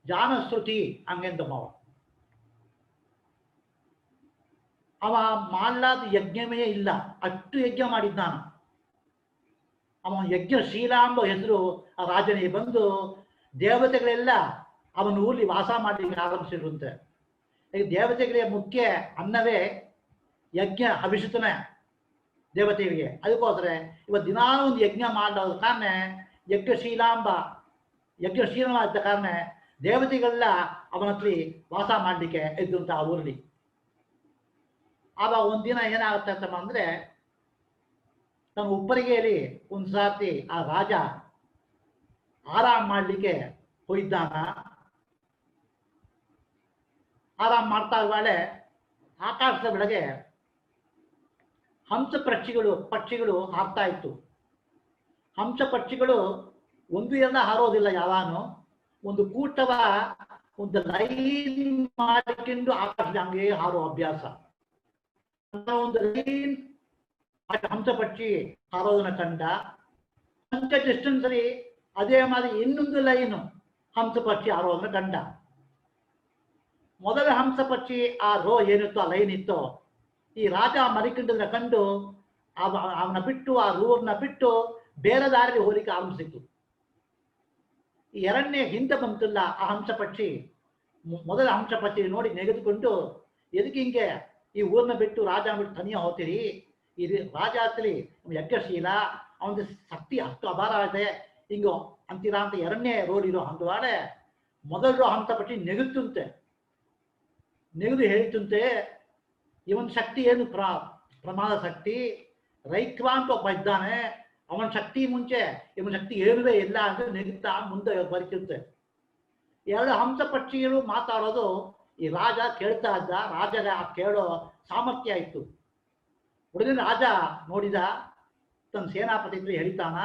Speaker 2: ಜಾನಶ್ರುತಿ ಹಂಗೆಂದಮ್ಮವ. ಅವ ಮಾಡಲಾದ ಯಜ್ಞವೇ ಇಲ್ಲ, ಅಷ್ಟು ಯಜ್ಞ ಮಾಡಿದ್ದಾನ. ಅವ ಯಜ್ಞಶೀಲ ಎಂಬ ಹೆಸರು ಆ ರಾಜನಿಗೆ ಬಂದು ದೇವತೆಗಳೆಲ್ಲ ಅವನ ಊರಲ್ಲಿ ವಾಸ ಮಾಡಲಿಕ್ಕೆ ಆರಂಭಿಸಿರುವಂತೆ. ಈಗ ದೇವತೆಗಳಿಗೆ ಮುಖ್ಯ ಅನ್ನವೇ ಯಜ್ಞ ಅಭಿಷಿತನ ದೇವತೆಗಳಿಗೆ. ಅದಕ್ಕೋಸ್ಕರ ಇವತ್ತು ದಿನಾನು ಒಂದು ಯಜ್ಞ ಮಾಡೋದ ಕಾರಣ ಯಜ್ಞಶೀಲವಾದ ಕಾರಣ ದೇವತೆಗಳೆಲ್ಲ ಅವನ ಹತ್ರ ವಾಸ ಮಾಡಲಿಕ್ಕೆ ಇದ್ದಂತ ಆ ಊರಲ್ಲಿ. ಆವಾಗ ಒಂದಿನ ಏನಾಗುತ್ತೆ ಅಂತಮ್ಮ ಅಂದ್ರೆ ತಮ್ಮ ಉಪ್ಪರಿಗೆಯಲ್ಲಿ ಒಂದು ಸರ್ತಿ ಆ ರಾಜ ಆರಾಮ್ ಮಾಡಲಿಕ್ಕೆ ಹೋಗಿದ್ದಾನ. ಆರಾಮ್ ಮಾಡ್ತಾ ಇರುವಾಗಲೇ ಆಕಾಶದ ಬೆಳಗ್ಗೆ ಹಂಸ ಪಕ್ಷಿಗಳು ಹಾರ್ತಾ ಇತ್ತು. ಹಂಸ ಪಕ್ಷಿಗಳು ಒಂದು ಎಲ್ಲ ಹಾರೋದಿಲ್ಲ, ಯಾವಾನು ಒಂದು ಕೂಟವ ಒಂದು ಲೈನ್ ಮಾಡಿಕೊಂಡು ಆಕಾಶದ ಹಂಗೆ ಹಾರೋ ಅಭ್ಯಾಸ. ಒಂದು ಲೈನ್ ಹಂಸ ಪಕ್ಷಿ ಹಾರೋದನ್ನ ಕಂಡ. ಹಂಸ ಡಿಸ್ಟೆನ್ಸ್ ಅಲ್ಲಿ ಅದೇ ಮಾದಿ ಇನ್ನೊಂದು ಲೈನು ಹಂಸ ಪಕ್ಷಿ ಹಾರೋದನ್ನ ಕಂಡ. ಮೊದಲ ಹಂಸ ಪಕ್ಷಿ ಆ ರೋ ಏನಿತ್ತು, ಆ ಲೈನ್ ಇತ್ತು, ಈ ರಾಜ ಮರಿಕಂಡನ್ನ ಕಂಡು ಅವನ ಬಿಟ್ಟು ಆ ರೂರ್ನ ಬಿಟ್ಟು ಬೇರೆ ದಾರಿಯಲ್ಲಿ ಹೋಲಿಕ್ಕೆ ಆರಂಭಿಸಿತು. ಈ ಎರಡನೇ ಹಿಂದೆ ಬಂತಲ್ಲ ಆ ಹಂಸಪಕ್ಷಿ, ಮೊದಲ ಹಂಸಪಕ್ಷಿ ನೋಡಿ ನೆಗೆದುಕೊಂಡು, ಎದಕ್ಕೆ ಹಿಂಗೆ ಈ ಊರನ್ನ ಬಿಟ್ಟು ರಾಜ ಬಿಟ್ಟು ತನಿಯ ಹೋಗ್ತೀರಿ? ಈ ರಾಜ ಆಗ್ತಲಿ ಯಜ್ಞಶೀಲ, ಅವನ ಶಕ್ತಿ ಅಷ್ಟು ಅಪಾರ ಇದೆ, ಹಿಂಗೋ ಅಂತೀರಾ ಅಂತ ಎರಡನೇ ರೋಡ್ ಇರೋ ಹಂತವಾಡೆ ಮೊದಲು ಹಂಸಪಕ್ಷಿ ನೆಗುತ್ತಂತೆ. ನೆಗೆದು ಹೇಳ್ತಂತೆ, ಇವನ್ ಶಕ್ತಿ ಏನು ಪ್ರಮಾದ ಶಕ್ತಿ. ರೈಕ್ವ ಅಂತ ಒಬ್ಬ ಇದ್ದಾನೆ, ಅವನ ಶಕ್ತಿ ಮುಂಚೆ ಇವನ ಶಕ್ತಿ ಏನುವೇ ಇಲ್ಲ ಅಂತ ನೆಗುತ್ತಾ ಮುಂದೆ ಬರೀತಂತೆ. ಎರಡು ಹಂಸ ಪಕ್ಷಿಗಳು ಮಾತಾಡೋದು ಈ ರಾಜ ಕೇಳ್ತಾ ಇದ್ದ. ರಾಜಗ ಆ ಕೇಳೋ ಸಾಮರ್ಥ್ಯ ಇತ್ತು. ಉಡನೆ ರಾಜ ನೋಡಿದ, ತನ್ನ ಸೇನಾಪತಿ ಹೇಳ್ತಾನ,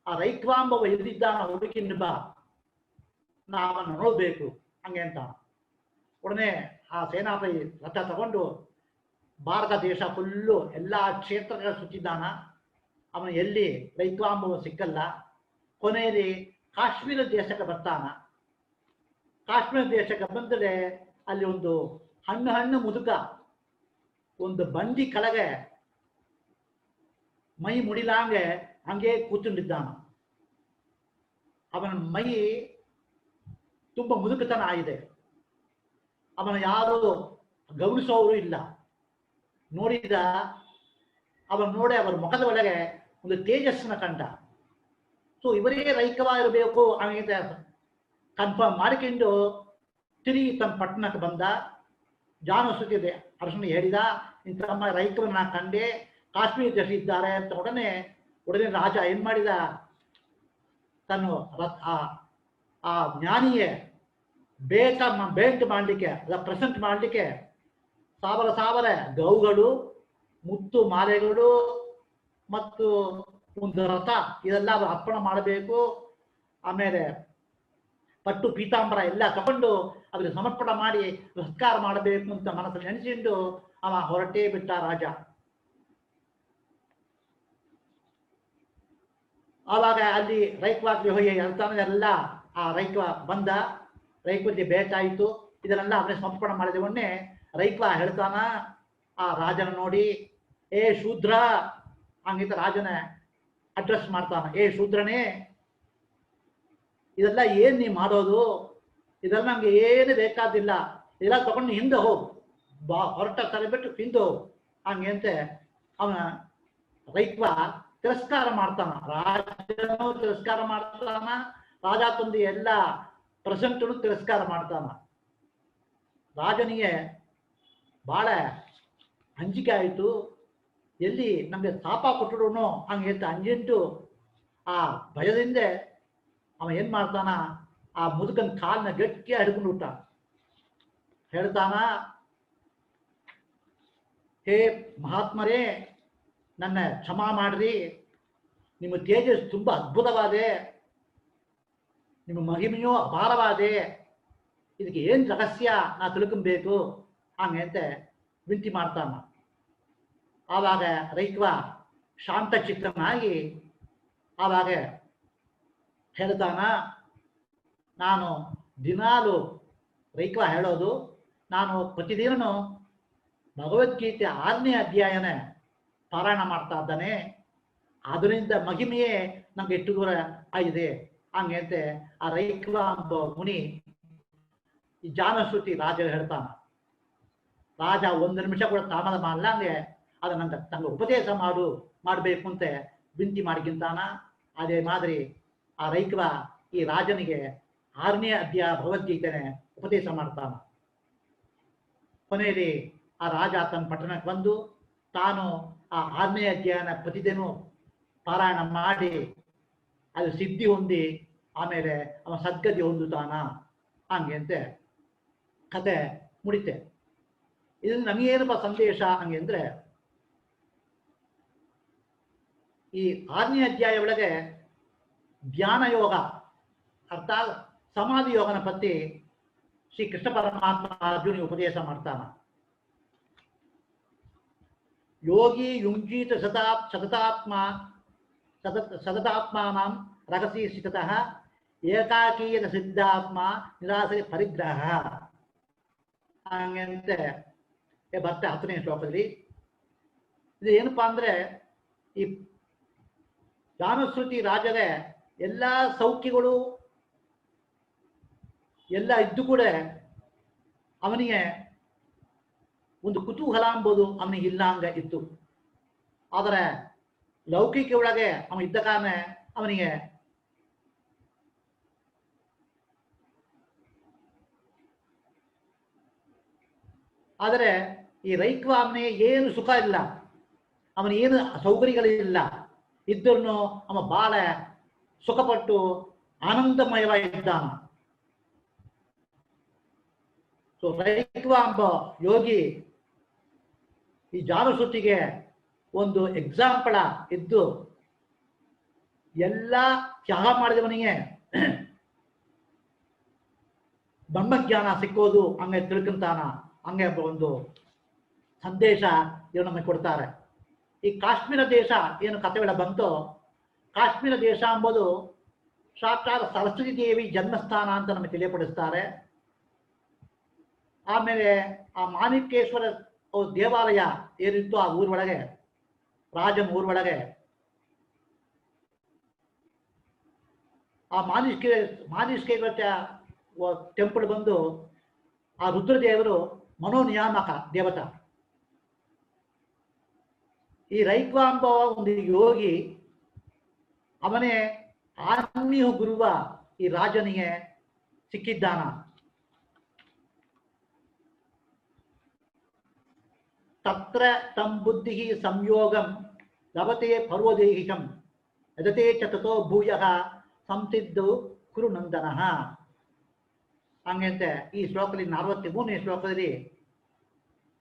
Speaker 2: ಆ ರೈಕ್ವಾಂಬವ ಎಲ್ಲಿದ್ದಾನ ಹುಡುಕಿನ ಬಾ, ನಾವನ್ನ ನೋಡ್ಬೇಕು ಹಂಗೆ ಅಂತ. ಉಡನೆ ಆ ಸೇನಾಪತಿ ರಥ ತಗೊಂಡು ಭಾರತ ದೇಶ ಫುಲ್ಲು ಎಲ್ಲ ಕ್ಷೇತ್ರಗಳ ಸುತ್ತಿದ್ದಾನ. ಅವನು ಎಲ್ಲಿ ರೈಕ್ವಾಂಬವ ಸಿಕ್ಕಲ್ಲ. ಕೊನೆಯಲ್ಲಿ ಕಾಶ್ಮೀರ ದೇಶಕ್ಕೆ ಬರ್ತಾನ. ಕಾಶ್ಮೀರ ದೇಶಕ್ಕೆ ಬಂದರೆ ಅಲ್ಲಿ ಒಂದು ಹಣ್ಣು ಮುದುಕ ಒಂದು ಬಂಡಿ ಕೆಳಗೆ ಮೈ ಮುಡಿಲಾಂಗೆ ಹಂಗೆ ಕೂತ್ಕೊಂಡಿದ್ದಾನ. ಅವನ ಮೈ ತುಂಬ ಮುದುಕತನ ಆಗಿದೆ. ಅವನ ಯಾರು ಗಮನಿಸೋರು ಇಲ್ಲ. ನೋಡಿದ ಅವನು ನೋಡಿ ಅವರ ಮುಖದ ಒಳಗೆ ಒಂದು ತೇಜಸ್ಸನ್ನ ಕಂಡ. ಸೊ ಇವರೇ ರೈಕವ ಇರಬೇಕು ಅಂತ ಕನ್ಫರ್ಮ್ ಮಾಡಿಕೊಂಡು ತಿರುಗಿ ತನ್ನ ಪಟ್ಟಣಕ್ಕೆ ಬಂದ. ಜಾನುಸುತಿ ಅರಸನಿಗೆ ಹೇಳಿದ, ಇಂಥ ರೈತರನ್ನ ಕಂಡೆ, ಕಾಶ್ಮೀರ ದೇಶ ಇದ್ದಾರೆ ಅಂತ. ಉಡನೆ ರಾಜ ಏನ್ ಮಾಡಿದ, ತನ್ನ ಆ ಜ್ಞಾನಿಗೆ ಭೇಂಟ್ ಮಾಡಲಿಕ್ಕೆ ಪ್ರೆಸೆಂಟ್ ಮಾಡಲಿಕ್ಕೆ ಸಾವಿರ ಗೌಗಳು, ಮುತ್ತು ಮಾಲೆಗಳು ಮತ್ತು ಒಂದು ರಥ ಇದೆಲ್ಲ ಅವರು ಅರ್ಪಣೆ ಮಾಡಬೇಕು. ಆಮೇಲೆ ಪಟ್ಟು ಪೀತಾಂಬರ ಎಲ್ಲ ತಗೊಂಡು ಅವ್ರಿಗೆ ಸಮರ್ಪಣೆ ಮಾಡಿ ಸತ್ಕಾರ ಮಾಡಬೇಕು ಅಂತ ಮನಸ್ಸಲ್ಲಿ ನೆನೆಸಿಕೊಂಡು ಅವ ಹೊರಟೇ ಬಿಟ್ಟ ರಾಜ. ಆವಾಗ ಅಲ್ಲಿ ರೈಕ್ವಾಗ್ಲಿ ಹೋಗಿ ಎಲ್ಲ ಆ ರೈಕ್ವ ಬಂದ. ರೈಕ್ವಕ್ಕೆ ಬೇಕಾಯಿತು. ಇದನ್ನೆಲ್ಲ ಅವರೇ ಸಮರ್ಪಣೆ ಮಾಡಿದ ಒನ್ನೆ ರೈಕ್ವ ಹೇಳ್ತಾನ ಆ ರಾಜನ ನೋಡಿ, ಏ ಶೂದ್ರ ಹಂಗಿಂತ ರಾಜನ ಅಡ್ರೆಸ್ ಮಾಡ್ತಾನ. ಏ ಶೂದ್ರನೇ, ಇದೆಲ್ಲ ಏನ್ ನೀ ಮಾಡೋದು? ಇದೆಲ್ಲ ನಮ್ಗೆ ಏನು ಬೇಕಾದಿಲ್ಲ. ಇದೆಲ್ಲ ತಗೊಂಡು ಹಿಂದೆ ಹೋಗು, ಹೊರಟ ತಲೆ ಬಿಟ್ಟು ಹಿಂದೆ ಹೋಗು ಹಂಗೆ ಅಂತ ಅವನ ರೈಕ್ವ ತಿರಸ್ಕಾರ ಮಾಡ್ತಾನ. ರಾಜನೂ ತಿರಸ್ಕಾರ ಮಾಡ್ತಾನ, ರಾಜ ತಂದು ಎಲ್ಲ ಪ್ರೆಸೆಂಟನ್ನು ತಿರಸ್ಕಾರ ಮಾಡ್ತಾನ. ರಾಜನಿಗೆ ಬಹಳ ಅಂಜಿಕೆ ಆಯಿತು. ಎಲ್ಲಿ ನಮಗೆ ಶಾಪ ಕೊಟ್ಟರು ಹಂಗೆ ಅಂತ ಅಂಜಿಂಟು ಆ ಭಯದಿಂದ ಅವ ಏನ್ ಮಾಡ್ತಾನ, ಆ ಮುದುಕನ ಕಾಲನ್ನ ಗಟ್ಟಿಗೆ ಹಿಡ್ಕೊಂಡು ಬಿಟ್ಟ. ಹೇಳ್ತಾನ, ಹೇ ಮಹಾತ್ಮರೇ, ನನ್ನ ಕ್ಷಮಾ ಮಾಡ್ರಿ. ನಿಮ್ಮ ತೇಜಸ್ ತುಂಬಾ ಅದ್ಭುತವಾದೆ, ನಿಮ್ಮ ಮಹಿಮೆಯೂ ಅಪಾರವಾದೆ. ಇದಕ್ಕೆ ಏನ್ ರಹಸ್ಯ ನಾ ತಿಳ್ಕೊಬೇಕು ಹಂಗೆ ಅಂತ ವಿನಂತಿ ಮಾಡ್ತಾನ. ಆವಾಗ ರೈಕ್ವ ಶಾಂತ ಚಿತ್ತನಾಗಿ ಆವಾಗ ಹೇಳ್ತಾನ, ನಾನು ದಿನಾಲು ರೈಕ್ವ ಹೇಳೋದು, ನಾನು ಪ್ರತಿದಿನನು ಭಗವದ್ಗೀತೆ 6ನೇ ಅಧ್ಯಾಯನ ಪಾರಾಯಣ ಮಾಡ್ತಾ ಇದ್ದಾನೆ. ಅದರಿಂದ ಮಹಿಮೆಯೇ ನಮ್ಗೆ ಎಷ್ಟು ದೂರ ಆಗಿದೆ ಹಂಗೆ ಅಂತ ಆ ರೈಕ್ವ ಅಂತ ಮುನಿ ಈ ಜಾನಶ್ರುತಿ ರಾಜ ಹೇಳ್ತಾನ. ರಾಜ 1 ನಿಮಿಷ ಕೂಡ ತಾಮದ ಮಾಡಲಂಗೆ ಅದನ್ನ ತಂಗ ಉಪದೇಶ ಮಾಡಬೇಕು ಅಂತ ವಿನಂತಿ ಮಾಡಿಗಿಂತಾನ. ಅದೇ ಮಾದರಿ ಆ ರೈಕ್ವ ಈ ರಾಜನಿಗೆ 6ನೇ ಅಧ್ಯಾಯ ಭಗವದ್ಗೀತೆನೆ ಉಪದೇಶ ಮಾಡ್ತಾನ. ಕೊನೆಯಲ್ಲಿ ಆ ರಾಜ ತನ್ನ ಪಟ್ಟಣಕ್ಕೆ ಬಂದು ತಾನು ಆ 6ನೇ ಅಧ್ಯಾಯನ ಪ್ರತಿದಿನ ಪಾರಾಯಣ ಮಾಡಿ ಅದು ಸಿದ್ಧಿ ಹೊಂದಿ ಆಮೇಲೆ ಅವನ ಸದ್ಗತಿ ಹೊಂದುತ್ತಾನ ಹಂಗೆ ಅಂತೆ ಕತೆ ಮುಡಿತೆ. ಇದು ನಮಗೇನಪ್ಪ ಸಂದೇಶ ಹಂಗೆ ಅಂದ್ರೆ, ಈ 6ನೇ ಅಧ್ಯಾಯ ಒಳಗೆ ಧ್ಯಾನ ಯೋಗ ಅರ್ಥಾತ್ ಸಮಾಧಿ ಯೋಗನ ಪತ್ತಿ ಶ್ರೀ ಕೃಷ್ಣ ಪರಮಾತ್ಮ ಅರ್ಜುನಿಗೆ ಉಪದೇಶ ಮಾಡ್ತಾನ. ಯೋಗಿ ಯುಂಜೀತ ಸತತಾತ್ಮಾನಂ ರಹಸಿ ಸ್ಥಿತಃ ಏಕಾಕೀಯದ ಸಿದ್ಧಾತ್ಮ ನಿರಾಸರಿ ಪರಿಗ್ರಹ ಹಂಗಂತೆ ಬರ್ತೆ 10ನೇ ಶ್ಲೋಕದಲ್ಲಿ. ಇದು ಏನಪ್ಪಾ ಅಂದ್ರೆ, ಈ ಜಾನುಶ್ರುತಿ ರಾಜರೇ ಎಲ್ಲ ಸೌಖ್ಯಗಳು ಎಲ್ಲ ಇದ್ದು ಕೂಡ ಅವನಿಗೆ ಒಂದು ಕುತೂಹಲ ಎಂಬುದು ಅವನಿಗೆ ಇಲ್ಲ ಹಂಗ ಇತ್ತು. ಆದರೆ ಲೌಕಿಕ ಒಳಗೆ ಅವ ಇದ್ದ ಕಾರಣ ಅವನಿಗೆ ಆದರೆ ಈ ರೈಕ್ವ ಅವನಿಗೆ ಏನು ಸುಖ ಇಲ್ಲ, ಅವನ ಏನು ಸೌಕರ್ಯಗಳಿಲ್ಲ, ಇದ್ದರೂ ಅವ ಬಾಳ ಸುಖಪಟ್ಟು ಆನಂದಮಯವಾಗಿದ್ದಾನ. ಸೊ ರೈಕ್ವ ಎಂಬ ಯೋಗಿ ಈ ಜಾನುಶ್ರುತಿಗೆ ಒಂದು ಎಕ್ಸಾಂಪಲ್ ಇದ್ದು ಎಲ್ಲ ತ್ಯಾಗ ಮಾಡಿದವನಿಗೆ ಬ್ರಹ್ಮಜ್ಞಾನ ಸಿಕ್ಕೋದು ಹಂಗೆ ತಿಳ್ಕೊಂತಾನ, ಹಂಗೆ ಒಂದು ಸಂದೇಶ ಇವರು ನಮಗೆ ಕೊಡ್ತಾರೆ. ಈ ಕಾಶ್ಮೀರ ದೇಶ ಏನು ಕಥೆಗಳ ಬಂತೋ, ಕಾಶ್ಮೀರ ದೇಶ ಎಂಬುದು ಸಾಕ್ಷಾತ್ ಸರಸ್ವತಿ ದೇವಿ ಜನ್ಮಸ್ಥಾನ ಅಂತ ನಮಗೆ ತಿಳಿಯಪಡಿಸ್ತಾರೆ. ಆಮೇಲೆ ಆ ಮಾಣಿಕೇಶ್ವರ ದೇವಾಲಯ ಏನಿತ್ತು ಆ ಊರೊಳಗೆ, ರಾಜನ ಊರೊಳಗೆ ಆ ಮಾಣಿಕೇಶ್ವರ ಟೆಂಪಲ್ ಬಂದು ಆ ರುದ್ರದೇವರು ಮನೋನಿಯಾಮಕ ದೇವತ. ಈ ರೈಕ್ವ ಎಂಬ ಒಂದು ಯೋಗಿ ಅವನೇ ಆತ್ಮೀಯ ಗುರುವ ಈ ರಾಜನಿಗೆ ಸಿಕ್ಕಿದ್ದಾನ. ತತ್ರ ತಂ ಬುದ್ಧಿ ಸಂಯೋಗಂ ಲಭತೆ ಪರ್ವದೇಹಿಕಂ ಯದತೆ ಚ ತಥೋ ಭೂಯಃ ಸಂಸಿದ್ದು ಕುರು ನಂದನಃ. ಹಂಗಂತೆ ಈ ಶ್ಲೋಕದಲ್ಲಿ 43ನೇ ಶ್ಲೋಕದಲ್ಲಿ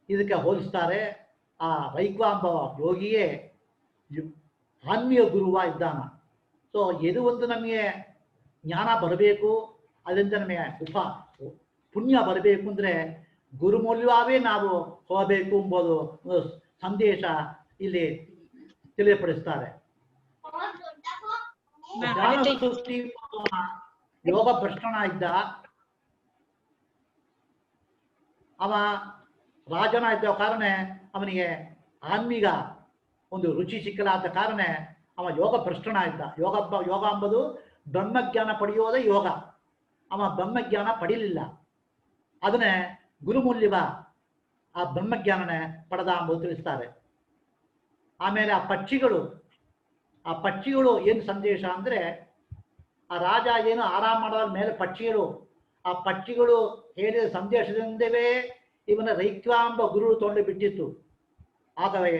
Speaker 2: ಇದಕ್ಕೆ ಹೋಲಿಸ್ತಾರೆ. ಆ ರೈಕ್ವ ಎಂಬ ಯೋಗಿಯೇ ಆತ್ಮೀಯ ಗುರುವ ಇದ್ದಾನ. ಸೊ ಇದು ಒಂದು ನಮಗೆ ಜ್ಞಾನ ಬರಬೇಕು, ಅದರಿಂದ ನಮಗೆ ಪುಣ್ಯ ಬರಬೇಕು ಅಂದರೆ ಗುರುಮೂಲ್ಯವೇ ನಾವು ಹೋಗಬೇಕು ಎಂಬುದು ಸಂದೇಶ ಇಲ್ಲಿ ತಿಳಿಯಪಡಿಸ್ತಾರೆ. ಯೋಗ ಭ್ರಷ್ಟನ ಇದ್ದ, ಅವ ರಾಜನ ಇದ್ದ ಕಾರಣ ಅವನಿಗೆ ಆನ್ಮೀಗ ಒಂದು ರುಚಿ ಸಿಕ್ಕಲಾದ ಕಾರಣ ಅವ ಯೋಗ ಭ್ರಷ್ಟನ ಇದ್ದ. ಯೋಗ ಎಂಬುದು ಬ್ರಹ್ಮಜ್ಞಾನ ಪಡೆಯೋದೇ ಯೋಗ. ಅವ ಬ್ರಹ್ಮಜ್ಞಾನ ಪಡೀಲಿಲ್ಲ, ಅದನ್ನೇ ಗುರುಮೂಲ್ಯವ ಆ ಬ್ರಹ್ಮಜ್ಞಾನನೇ ಪಡೆದ ಎಂಬುದು ತಿಳಿಸ್ತಾರೆ. ಆಮೇಲೆ ಆ ಪಕ್ಷಿಗಳು ಏನು ಸಂದೇಶ ಅಂದರೆ, ಆ ರಾಜ ಏನು ಆರಾಮ ಮಾಡೋದ್ರ ಮೇಲೆ ಆ ಪಕ್ಷಿಗಳು ಹೇಳಿದ ಸಂದೇಶದಿಂದವೇ ಇವನ ರೈಕ್ವ ಎಂಬ ಗುರು ತೊಂಡು ಬಿಟ್ಟಿತ್ತು. ಆದರೆ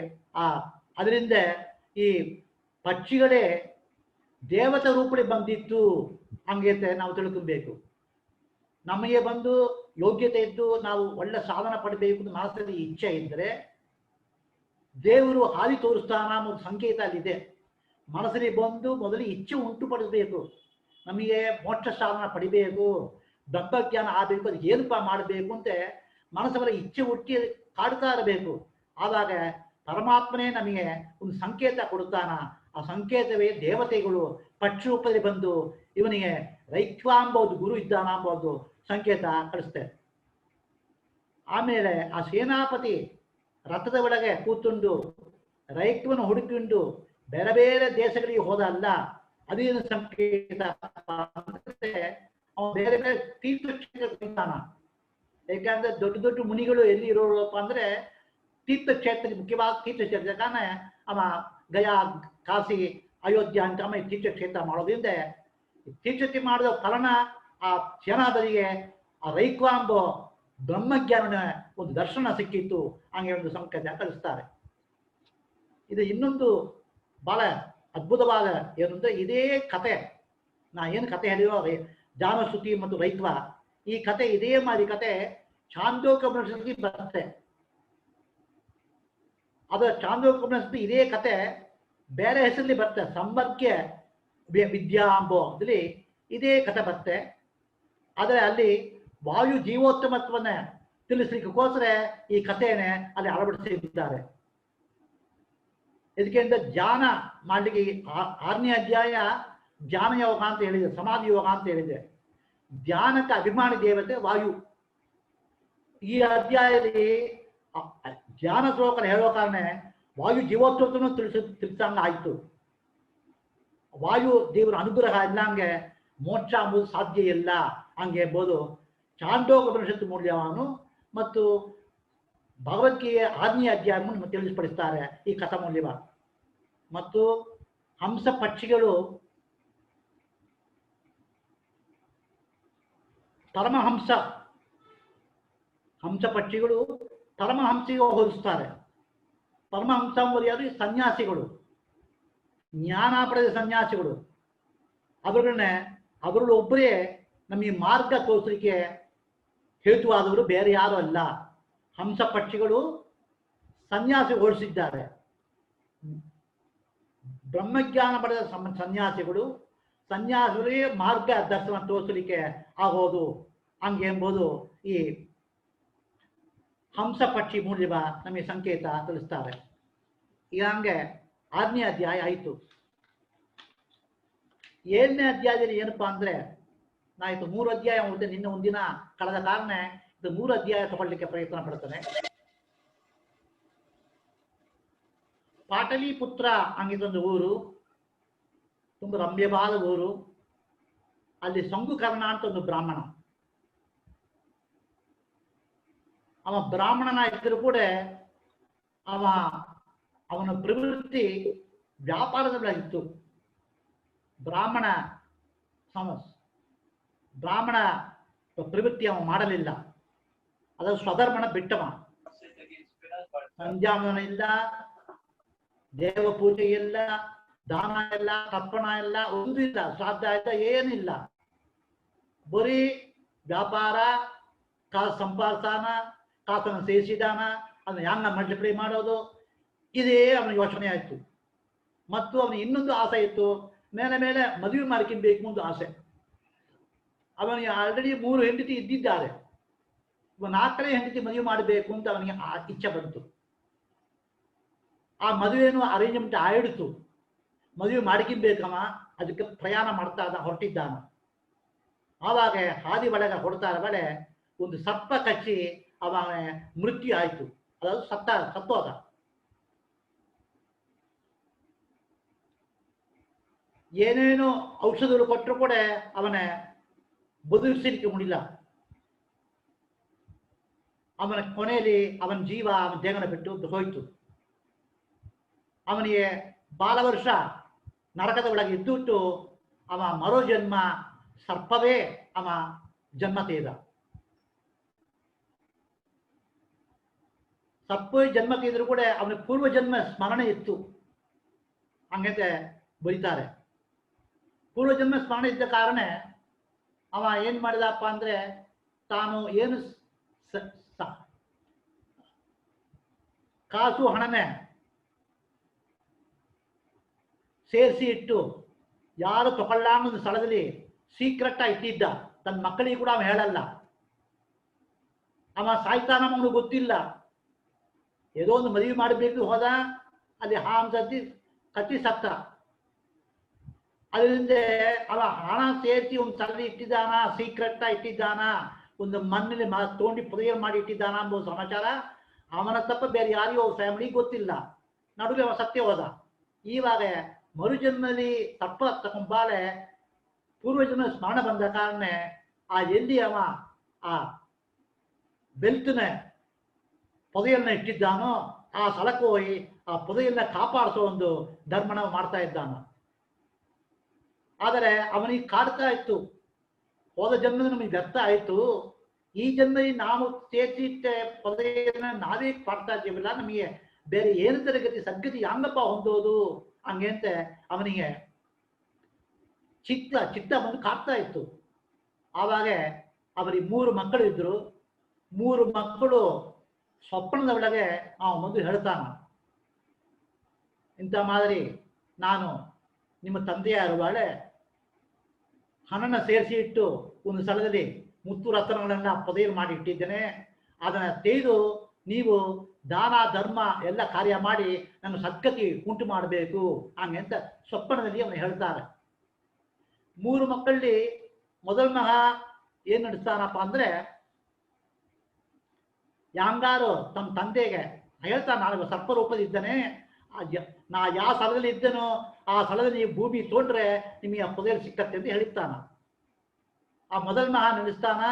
Speaker 2: ಅದರಿಂದ ಈ ಪಕ್ಷಿಗಳೇ ದೇವತಾ ರೂಪದಲ್ಲಿ ಬಂದಿತ್ತು ಹಂಗೈತೆ ನಾವು ತಿಳ್ಕೊಬೇಕು. ನಮಗೆ ಬಂದು ಯೋಗ್ಯತೆ ಇದ್ದು ನಾವು ಒಳ್ಳೆ ಸಾಧನ ಪಡಬೇಕು ಅಂತ ಮನಸ್ಸಲ್ಲಿ ಇಚ್ಛೆ ಇದ್ದರೆ ದೇವರು ಹಾದಿ ತೋರಿಸ್ತಾನ ಅನ್ನೋ ಸಂಕೇತ ಅಲ್ಲಿದೆ. ಮನಸ್ಸಲ್ಲಿ ಬಂದು ಮೊದಲು ಇಚ್ಛೆ ಉಂಟು ಪಡಿಸಬೇಕು. ನಮಗೆ ಮೋಕ್ಷ ಸಾಧನ ಪಡಿಬೇಕು, ಬ್ರಹ್ಮಜ್ಞಾನ ಆಗಬೇಕು, ಅದು ಏನಪ್ಪ ಮಾಡಬೇಕು ಅಂತ ಮನಸ್ಸವರ ಇಚ್ಛೆ ಹುಟ್ಟಿ ಕಾಡ್ತಾ ಇರಬೇಕು. ಆವಾಗ ಪರಮಾತ್ಮನೇ ನಮಗೆ ಒಂದು ಸಂಕೇತ ಕೊಡುತ್ತಾನ. ಆ ಸಂಕೇತವೇ ದೇವತೆಗಳು ಪಕ್ಷಿ ರೂಪದಲ್ಲಿ ಬಂದು ಇವನಿಗೆ ರೈಕ್ವ ಎಂಬುದು ಗುರು ಇದ್ದಾನ ಎಂಬುದು ಸಂಕೇತ ಕಳಿಸ್ತೇವೆ. ಆಮೇಲೆ ಆ ಸೇನಾಪತಿ ರಥದ ಒಳಗೆ ಕೂತುಂಡು ರೈಕ್ವನ ಹುಡುಕಿಕೊಂಡು ಬೇರೆ ಬೇರೆ ದೇಶಗಳಿಗೆ ಹೋದ ಅಲ್ಲ, ಅದೇನು ಸಂಕೇತ ಅವನು ಬೇರೆ ಬೇರೆ ತೀರ್ಥಕ್ಷೇತ್ರ. ಯಾಕಂದ್ರೆ ದೊಡ್ಡ ದೊಡ್ಡ ಮುನಿಗಳು ಎಲ್ಲಿ ಇರೋರಪ್ಪ ಅಂದ್ರೆ ತೀರ್ಥಕ್ಷೇತ್ರ, ಮುಖ್ಯವಾದ ತೀರ್ಥಕ್ಷೇತ್ರ. ಕಾರಣ ಅವ ಗಯಾ, ಕಾಶಿ, ಅಯೋಧ್ಯ ಅಂತ ತೀರ್ಥಕ್ಷೇತ್ರ ಮಾಡೋದ್ರಿಂದ ತೀರ್ಥಕ್ಷೇತ್ರ ಮಾಡಿದ ಫಲನ ಆ ಸೇನಾದರಿಗೆ ಆ ರೈಕ್ವ ಎಂಬ ಬ್ರಹ್ಮಜ್ಞಾನ ಒಂದು ದರ್ಶನ ಸಿಕ್ಕಿತ್ತು, ಹಂಗೆ ಒಂದು ಸಂಕೇತ ಕಳಿಸ್ತಾರೆ. ಇದು ಇನ್ನೊಂದು ಬಹಳ ಅದ್ಭುತವಾದ ಏನಂದ್ರೆ, ಇದೇ ಕತೆ ನಾ ಏನು ಕತೆ ಹೇಳಿರೋ ಜಾನುಶ್ರುತಿ ಮತ್ತು ರೈಕ್ವ, ಈ ಕತೆ ಇದೇ ಮಾರಿ ಕತೆ ಛಾಂದೋಗ್ಯೋಪನಿಷತ್ತಿಗೆ ಬರುತ್ತೆ. ಅದು ಛಾಂದೋಗ್ಯೋಪನಿಷತ್ತು ಇದೇ ಕತೆ ಬೇರೆ ಹೆಸರಲ್ಲಿ ಬರುತ್ತೆ. ಸಂವರ್ಗ್ಯ ವಿದ್ಯಾ ಎಂಬುದಲ್ಲಿ ಇದೇ ಕತೆ ಬರುತ್ತೆ. ಆದರೆ ಅಲ್ಲಿ ವಾಯು ಜೀವೋತ್ತಮತ್ವನ್ನ ತಿಳಿಸ್ಲಿಕ್ಕೋಸ್ಕರ ಈ ಕಥೆಯನ್ನೇ ಅಲ್ಲಿ ಅಳವಡಿಸಿದ್ದಾರೆ. ಇದಕ್ಕಿಂತ ಧ್ಯಾನ ಮಾಡಲಿಕ್ಕೆ 6ನೇ ಅಧ್ಯಾಯ ಧ್ಯಾನ ಯೋಗ ಅಂತ ಹೇಳಿದೆ, ಸಮಾಧಿ ಯೋಗ ಅಂತ ಹೇಳಿದೆ. ಧ್ಯಾನಕ್ಕೆ ಅಭಿಮಾನಿ ದೇವತೆ ವಾಯು. ಈ ಅಧ್ಯಾಯದಲ್ಲಿ ಧ್ಯಾನ ಶ್ಲೋಕನ ಹೇಳೋ ಕಾರಣ ವಾಯು ಜೀವೋತ್ಸವವನ್ನು ತಿಳಿಸಂಗ ಆಯ್ತು. ವಾಯು ದೇವರ ಅನುಗ್ರಹ ಇಲ್ಲಂಗೆ ಮೋಕ್ಷ ಎಂಬುದು ಸಾಧ್ಯ ಇಲ್ಲ ಹಂಗೆ ಎಂಬುದು ಚಾಂಡೋಪನಿಷತ್ತು ಮೂಲವನ್ನು ಮತ್ತು ಭಗವದ್ಗೀತೆ 6ನೇ ಅಧ್ಯಾಯವನ್ನು ತಿಳಿಸಿಪಡಿಸ್ತಾರೆ ಈ ಕಥಾಮೂಲ್ಯವ. ಮತ್ತು ಹಂಸ ಪಕ್ಷಿಗಳು ಪರಮಹಂಸ ಪಕ್ಷಿಗಳು ಪರಮಹಂಸಿಗೆ ಹೋಲಿಸ್ತಾರೆ. ಪರಮಹಂಸ ಎಂಬುದು ಯಾರು? ಸನ್ಯಾಸಿಗಳು, ಜ್ಞಾನ ಪಡೆದ ಸನ್ಯಾಸಿಗಳು. ಅದರಲ್ಲಿ ಒಬ್ಬರೇ ನಮಗೆ ಮಾರ್ಗ ತೋರಿಸಲಿಕ್ಕೆ ಹೇತುವಾದವರು ಬೇರೆ ಯಾರು ಅಲ್ಲ. ಹಂಸ ಪಕ್ಷಿಗಳು ಸನ್ಯಾಸಿ ಹೋಲಿಸಿದ್ದಾರೆ. ಬ್ರಹ್ಮಜ್ಞಾನ ಪಡೆದ ಸನ್ಯಾಸಿಗಳೇ ಮಾರ್ಗ ದರ್ಶನ ತೋರಿಸಲಿಕ್ಕೆ ಆಗೋದು ಹಂಗೆ ಎಂಬುದು ಈ ಹಂಸ ಪಕ್ಷಿ ಮೂಲ್ಯವ ನಮಗೆ ಸಂಕೇತ ತಿಳಿಸ್ತಾರೆ. ಈಗ ಹಂಗೆ 6ನೇ ಅಧ್ಯಾಯ ಆಯಿತು. 7ನೇ ಅಧ್ಯಾಯದಲ್ಲಿ ಏನಪ್ಪಾ ಅಂದ್ರೆ, ನಾಯಿತು 3 ಅಧ್ಯಾಯ ಹೋಗುತ್ತೆ. ನಿನ್ನೆ ಒಂದಿನ ಕಳೆದ ಕಾರಣ ಇದು 3 ಅಧ್ಯಾಯ ತಗೊಳ್ಳಿಕ್ಕೆ ಪ್ರಯತ್ನ ಪಡ್ತಾನೆ. ಪಾಟಲಿಪುತ್ರ ಹಂಗಿದೊಂದು ಊರು, ತುಂಬ ರಮ್ಯವಾದ ಊರು. ಅಲ್ಲಿ ಸಂಗುಕರ್ಣ ಅಂತ ಒಂದು ಬ್ರಾಹ್ಮಣ. ಅವ ಬ್ರಾಹ್ಮಣನ ಇದ್ದರೂ ಕೂಡ ಅವನ ಪ್ರವೃತ್ತಿ ವ್ಯಾಪಾರದಲ್ಲಾಗಿತ್ತು. ಬ್ರಾಹ್ಮಣ ಪ್ರವೃತ್ತಿ ಅವ ಮಾಡಲಿಲ್ಲ. ಅದು ಸ್ವಧರ್ಮನ ಬಿಟ್ಟವ. ಸಂಧ್ಯಾವಂದನ ಇಲ್ಲ, ದೇವ ಪೂಜೆ ಇಲ್ಲ, ದಾನ ಇಲ್ಲ, ತರ್ಪಣ ಇಲ್ಲ, ಒಂದು ಇಲ್ಲ, ಶ್ರಾದ್ದ ಇಲ್ಲ, ಏನಿಲ್ಲ. ಬರೀ ವ್ಯಾಪಾರ, ಕಾಸು ಸಂಪಾದನ, ಕಾಸನ್ನು ಸೇರಿಸಿದಾನ, ಅದನ್ನ ಹ್ಯಾಂಗ ಮಲ್ಟಿಪ್ಲೈ ಮಾಡೋದು, ಇದೇ ಅವನ ಯೋಚನೆ ಆಯಿತು. ಮತ್ತು ಅವನಿಗೆ ಇನ್ನೊಂದು ಆಸೆ ಇತ್ತು, ಮೇಲೆ ಮೇಲೆ ಮದುವೆ ಮಾಡ್ಕೊಬೇಕು ಒಂದು ಆಸೆ. ಅವನಿಗೆ ಆಲ್ರೆಡಿ 3 ಹೆಂಡತಿ ಇದ್ದಿದ್ದಾರೆ. 4ನೇ ಹೆಂಡತಿ ಮದುವೆ ಮಾಡಬೇಕು ಅಂತ ಅವನಿಗೆ ಇಚ್ಛೆ ಬಂತು. ಆ ಮದುವೆಯನ್ನು ಅರೇಂಜ್ಮೆಂಟ್ ಆಯಿಡ್ತು. ಮದುವೆ ಮಾಡ್ಕೊಬೇಕಮ್ಮ, ಅದಕ್ಕೆ ಪ್ರಯಾಣ ಹೊರಟಿದ್ದಾನ. ಆವಾಗ ಹಾದಿ ಒಳಗೆ ಹೊಡ್ತಾರ ಬಳೆ ಒಂದು ಸರ್ಪ ಕಚ್ಚಿ ಅವನ ಮೃತ್ಯು ಆಯಿತು. ಅದಾದ್ರು ಸತ್ತೋದ. ಏನೇನು ಔಷಧಗಳು ಕೊಟ್ಟರು ಕೂಡ ಅವನ ಬದುಕಿಸಲಿಕ್ಕೆ ಮುಡಿಲ್ಲ. ಅವನ ಕೊನೆಯಲ್ಲಿ ಅವನ ಜೀವ ಅವನ ದೇಹನ ಬಿಟ್ಟು ಹೋಯಿತು. ಅವನಿಗೆ ಬಾಲವರ್ಷ ನರಕದ ಒಳಗೆ ಇದ್ದುಟ್ಟು ಅವ ಮರೋ ಜನ್ಮ ಸರ್ಪವೇ ಅವ ಜನ್ಮ ತೇದ. ಸರ್ಪವೇ ಜನ್ಮ ತೇದ್ರು ಕೂಡ ಅವನ ಪೂರ್ವ ಜನ್ಮ ಸ್ಮರಣೆ ಇತ್ತು ಹಂಗಂತೆ ಬರೀತಾರೆ. ಪೂರ್ವಜನ್ಮ ಸ್ಮರಣೆ ಇದ್ದ ಕಾರಣ ಅವ ಏನ್ ಮಾಡಿದಪ್ಪ ಅಂದ್ರೆ, ತಾನು ಏನು ಕಾಸು ಹಣನೇ ಸೇರಿಸಿ ಇಟ್ಟು ಯಾರು ತಗೊಳ್ಳ ಅನ್ನೋ ಸ್ಥಳದಲ್ಲಿ ಸೀಕ್ರೆಟ್ ಆಗಿ ಇಟ್ಟಿದ್ದ. ತನ್ನ ಮಕ್ಕಳಿಗೆ ಕೂಡ ಅವ ಹೇಳಲ್ಲ. ಅವ ಸಾಯ್ತಾನ ಅವನು ಗೊತ್ತಿಲ್ಲ. ಏನೋ ಒಂದು ಮದುವೆ ಮಾಡಬೇಕು ಹೋದ, ಅಲ್ಲಿ ಹಾಂಸತಿ ಕತ್ತಿ ಸತ್ತ. ಅದರಿಂದ ಅವ ಹಣ ಸೇರಿಸಿ ಒಂದು ಸ್ಥಳದಲ್ಲಿ ಇಟ್ಟಿದ್ದಾನ, ಸೀಕ್ರೆಟ್ ಆಗಿ ಇಟ್ಟಿದ್ದಾನ, ಒಂದು ಮಣ್ಣಲ್ಲಿ ತೋಂಡಿ ಪುದಯ ಮಾಡಿ ಇಟ್ಟಿದ್ದಾನ ಎಂಬ ಸಮಾಚಾರ ಅವನ ತಪ್ಪ ಬೇರೆ ಯಾರಿಗೂ ಫ್ಯಾಮಿಲಿಗೆ ಗೊತ್ತಿಲ್ಲ. ನಡುವೆ ಅವ ಸತ್ಯ ಹೋದ. ಇವಾಗ ಮರುಜನ್ಮದಲ್ಲಿ ತಪ್ಪ ತಗೊಂಬಾಳೆ ಪೂರ್ವಜನ್ಮ ಸ್ಮರಣ ಬಂದ ಕಾರಣ ಎಲ್ಲಿ ಅವ ಆ ಬೆಲ್ಟ್ನ ಪೊದೆಯನ್ನ ಇಟ್ಟಿದ್ದಾನೋ ಆ ಸ್ಥಳಕ್ಕೆ ಹೋಗಿ ಆ ಪೊದೆಯನ್ನ ಕಾಪಾಡಿಸೋ ಒಂದು ಧರ್ಮನ ಮಾಡ್ತಾ ಇದ್ದಾನ. ಆದರೆ ಅವನಿಗೆ ಕಾಡ್ತಾ ಇತ್ತು, ಹೋದ ಜನ್ಮದ ನಮಗೆ ವ್ಯರ್ಥ ಆಯಿತು, ಈ ಜನ್ಮದಲ್ಲಿ ನಾವು ಸೇರಿಸಿಟ್ಟ ಪೊದೆಯನ್ನ ನಾವೇ ಕಾಡ್ತಾ ಇದ್ದೀವಿಲ್ಲ, ನಮಗೆ ಬೇರೆ ಏನು ತರಗತಿ ಸದ್ಗತಿ ಹಂಗಪ್ಪ ಹೊಂದೋದು ಹಂಗೆ ಅಂತ ಅವನಿಗೆ ಚಿತ್ತ ಬಂದು ಕಾಡ್ತಾ ಇತ್ತು. ಆವಾಗ ಅವರಿಗೆ 3 ಮಕ್ಕಳು ಇದ್ರು. 3 ಮಕ್ಕಳು ಸ್ವಪ್ನದ ಒಳಗೆ ಮುಂದೆ ಹೇಳ್ತಾನ, ಇಂಥ ಮಾದರಿ ನಾನು ನಿಮ್ಮ ತಂದೆಯಾರುವಾಳೆ ಹಣನ ಸೇರಿಸಿ ಇಟ್ಟು ಒಂದು ಸ್ಥಳದಲ್ಲಿ ಮುತ್ತು ರತ್ನಗಳನ್ನ ಪೊದೆಯಲ್ಲಿ ಮಾಡಿ ಇಟ್ಟಿದ್ದೇನೆ, ಅದನ್ನ ತೆಗೆದು ನೀವು ದಾನ ಧರ್ಮ ಎಲ್ಲ ಕಾರ್ಯ ಮಾಡಿ ನನ್ನ ಸದ್ಗತಿ ಉಂಟು ಮಾಡಬೇಕು ಹಂಗೆ ಅಂತ ಸ್ವಪ್ನದಲ್ಲಿ ಅವನು ಹೇಳ್ತಾರೆ. 3 ಮಕ್ಕಳಲ್ಲಿ ಮೊದಲ ಮಗ ಏನ್ ನಡೆಸ್ತಾನಪ್ಪ ಅಂದ್ರೆ, ಯಾಂಗಾರು ತಮ್ಮ ತಂದೆಗೆ ಹೇಳ್ತಾನೆ, ನಾನು ಸರ್ಪ ರೂಪದಿದ್ದೇನೆ, ನಾ ಯಾವ ಸ್ಥಳದಲ್ಲಿ ಇದ್ದೇನೋ ಆ ಸ್ಥಳದಲ್ಲಿ ನೀವು ಭೂಮಿ ತೊಗೊಂಡ್ರೆ ನಿಮಗೆ ಆ ಪೊದೆಯಲ್ಲಿ ಸಿಕ್ಕತ್ತೆ ಅಂತ ಹೇಳ್ತಾನ. ಆ ಮೊದಲ ಮಹಾ ನೆನೆಸ್ತಾನ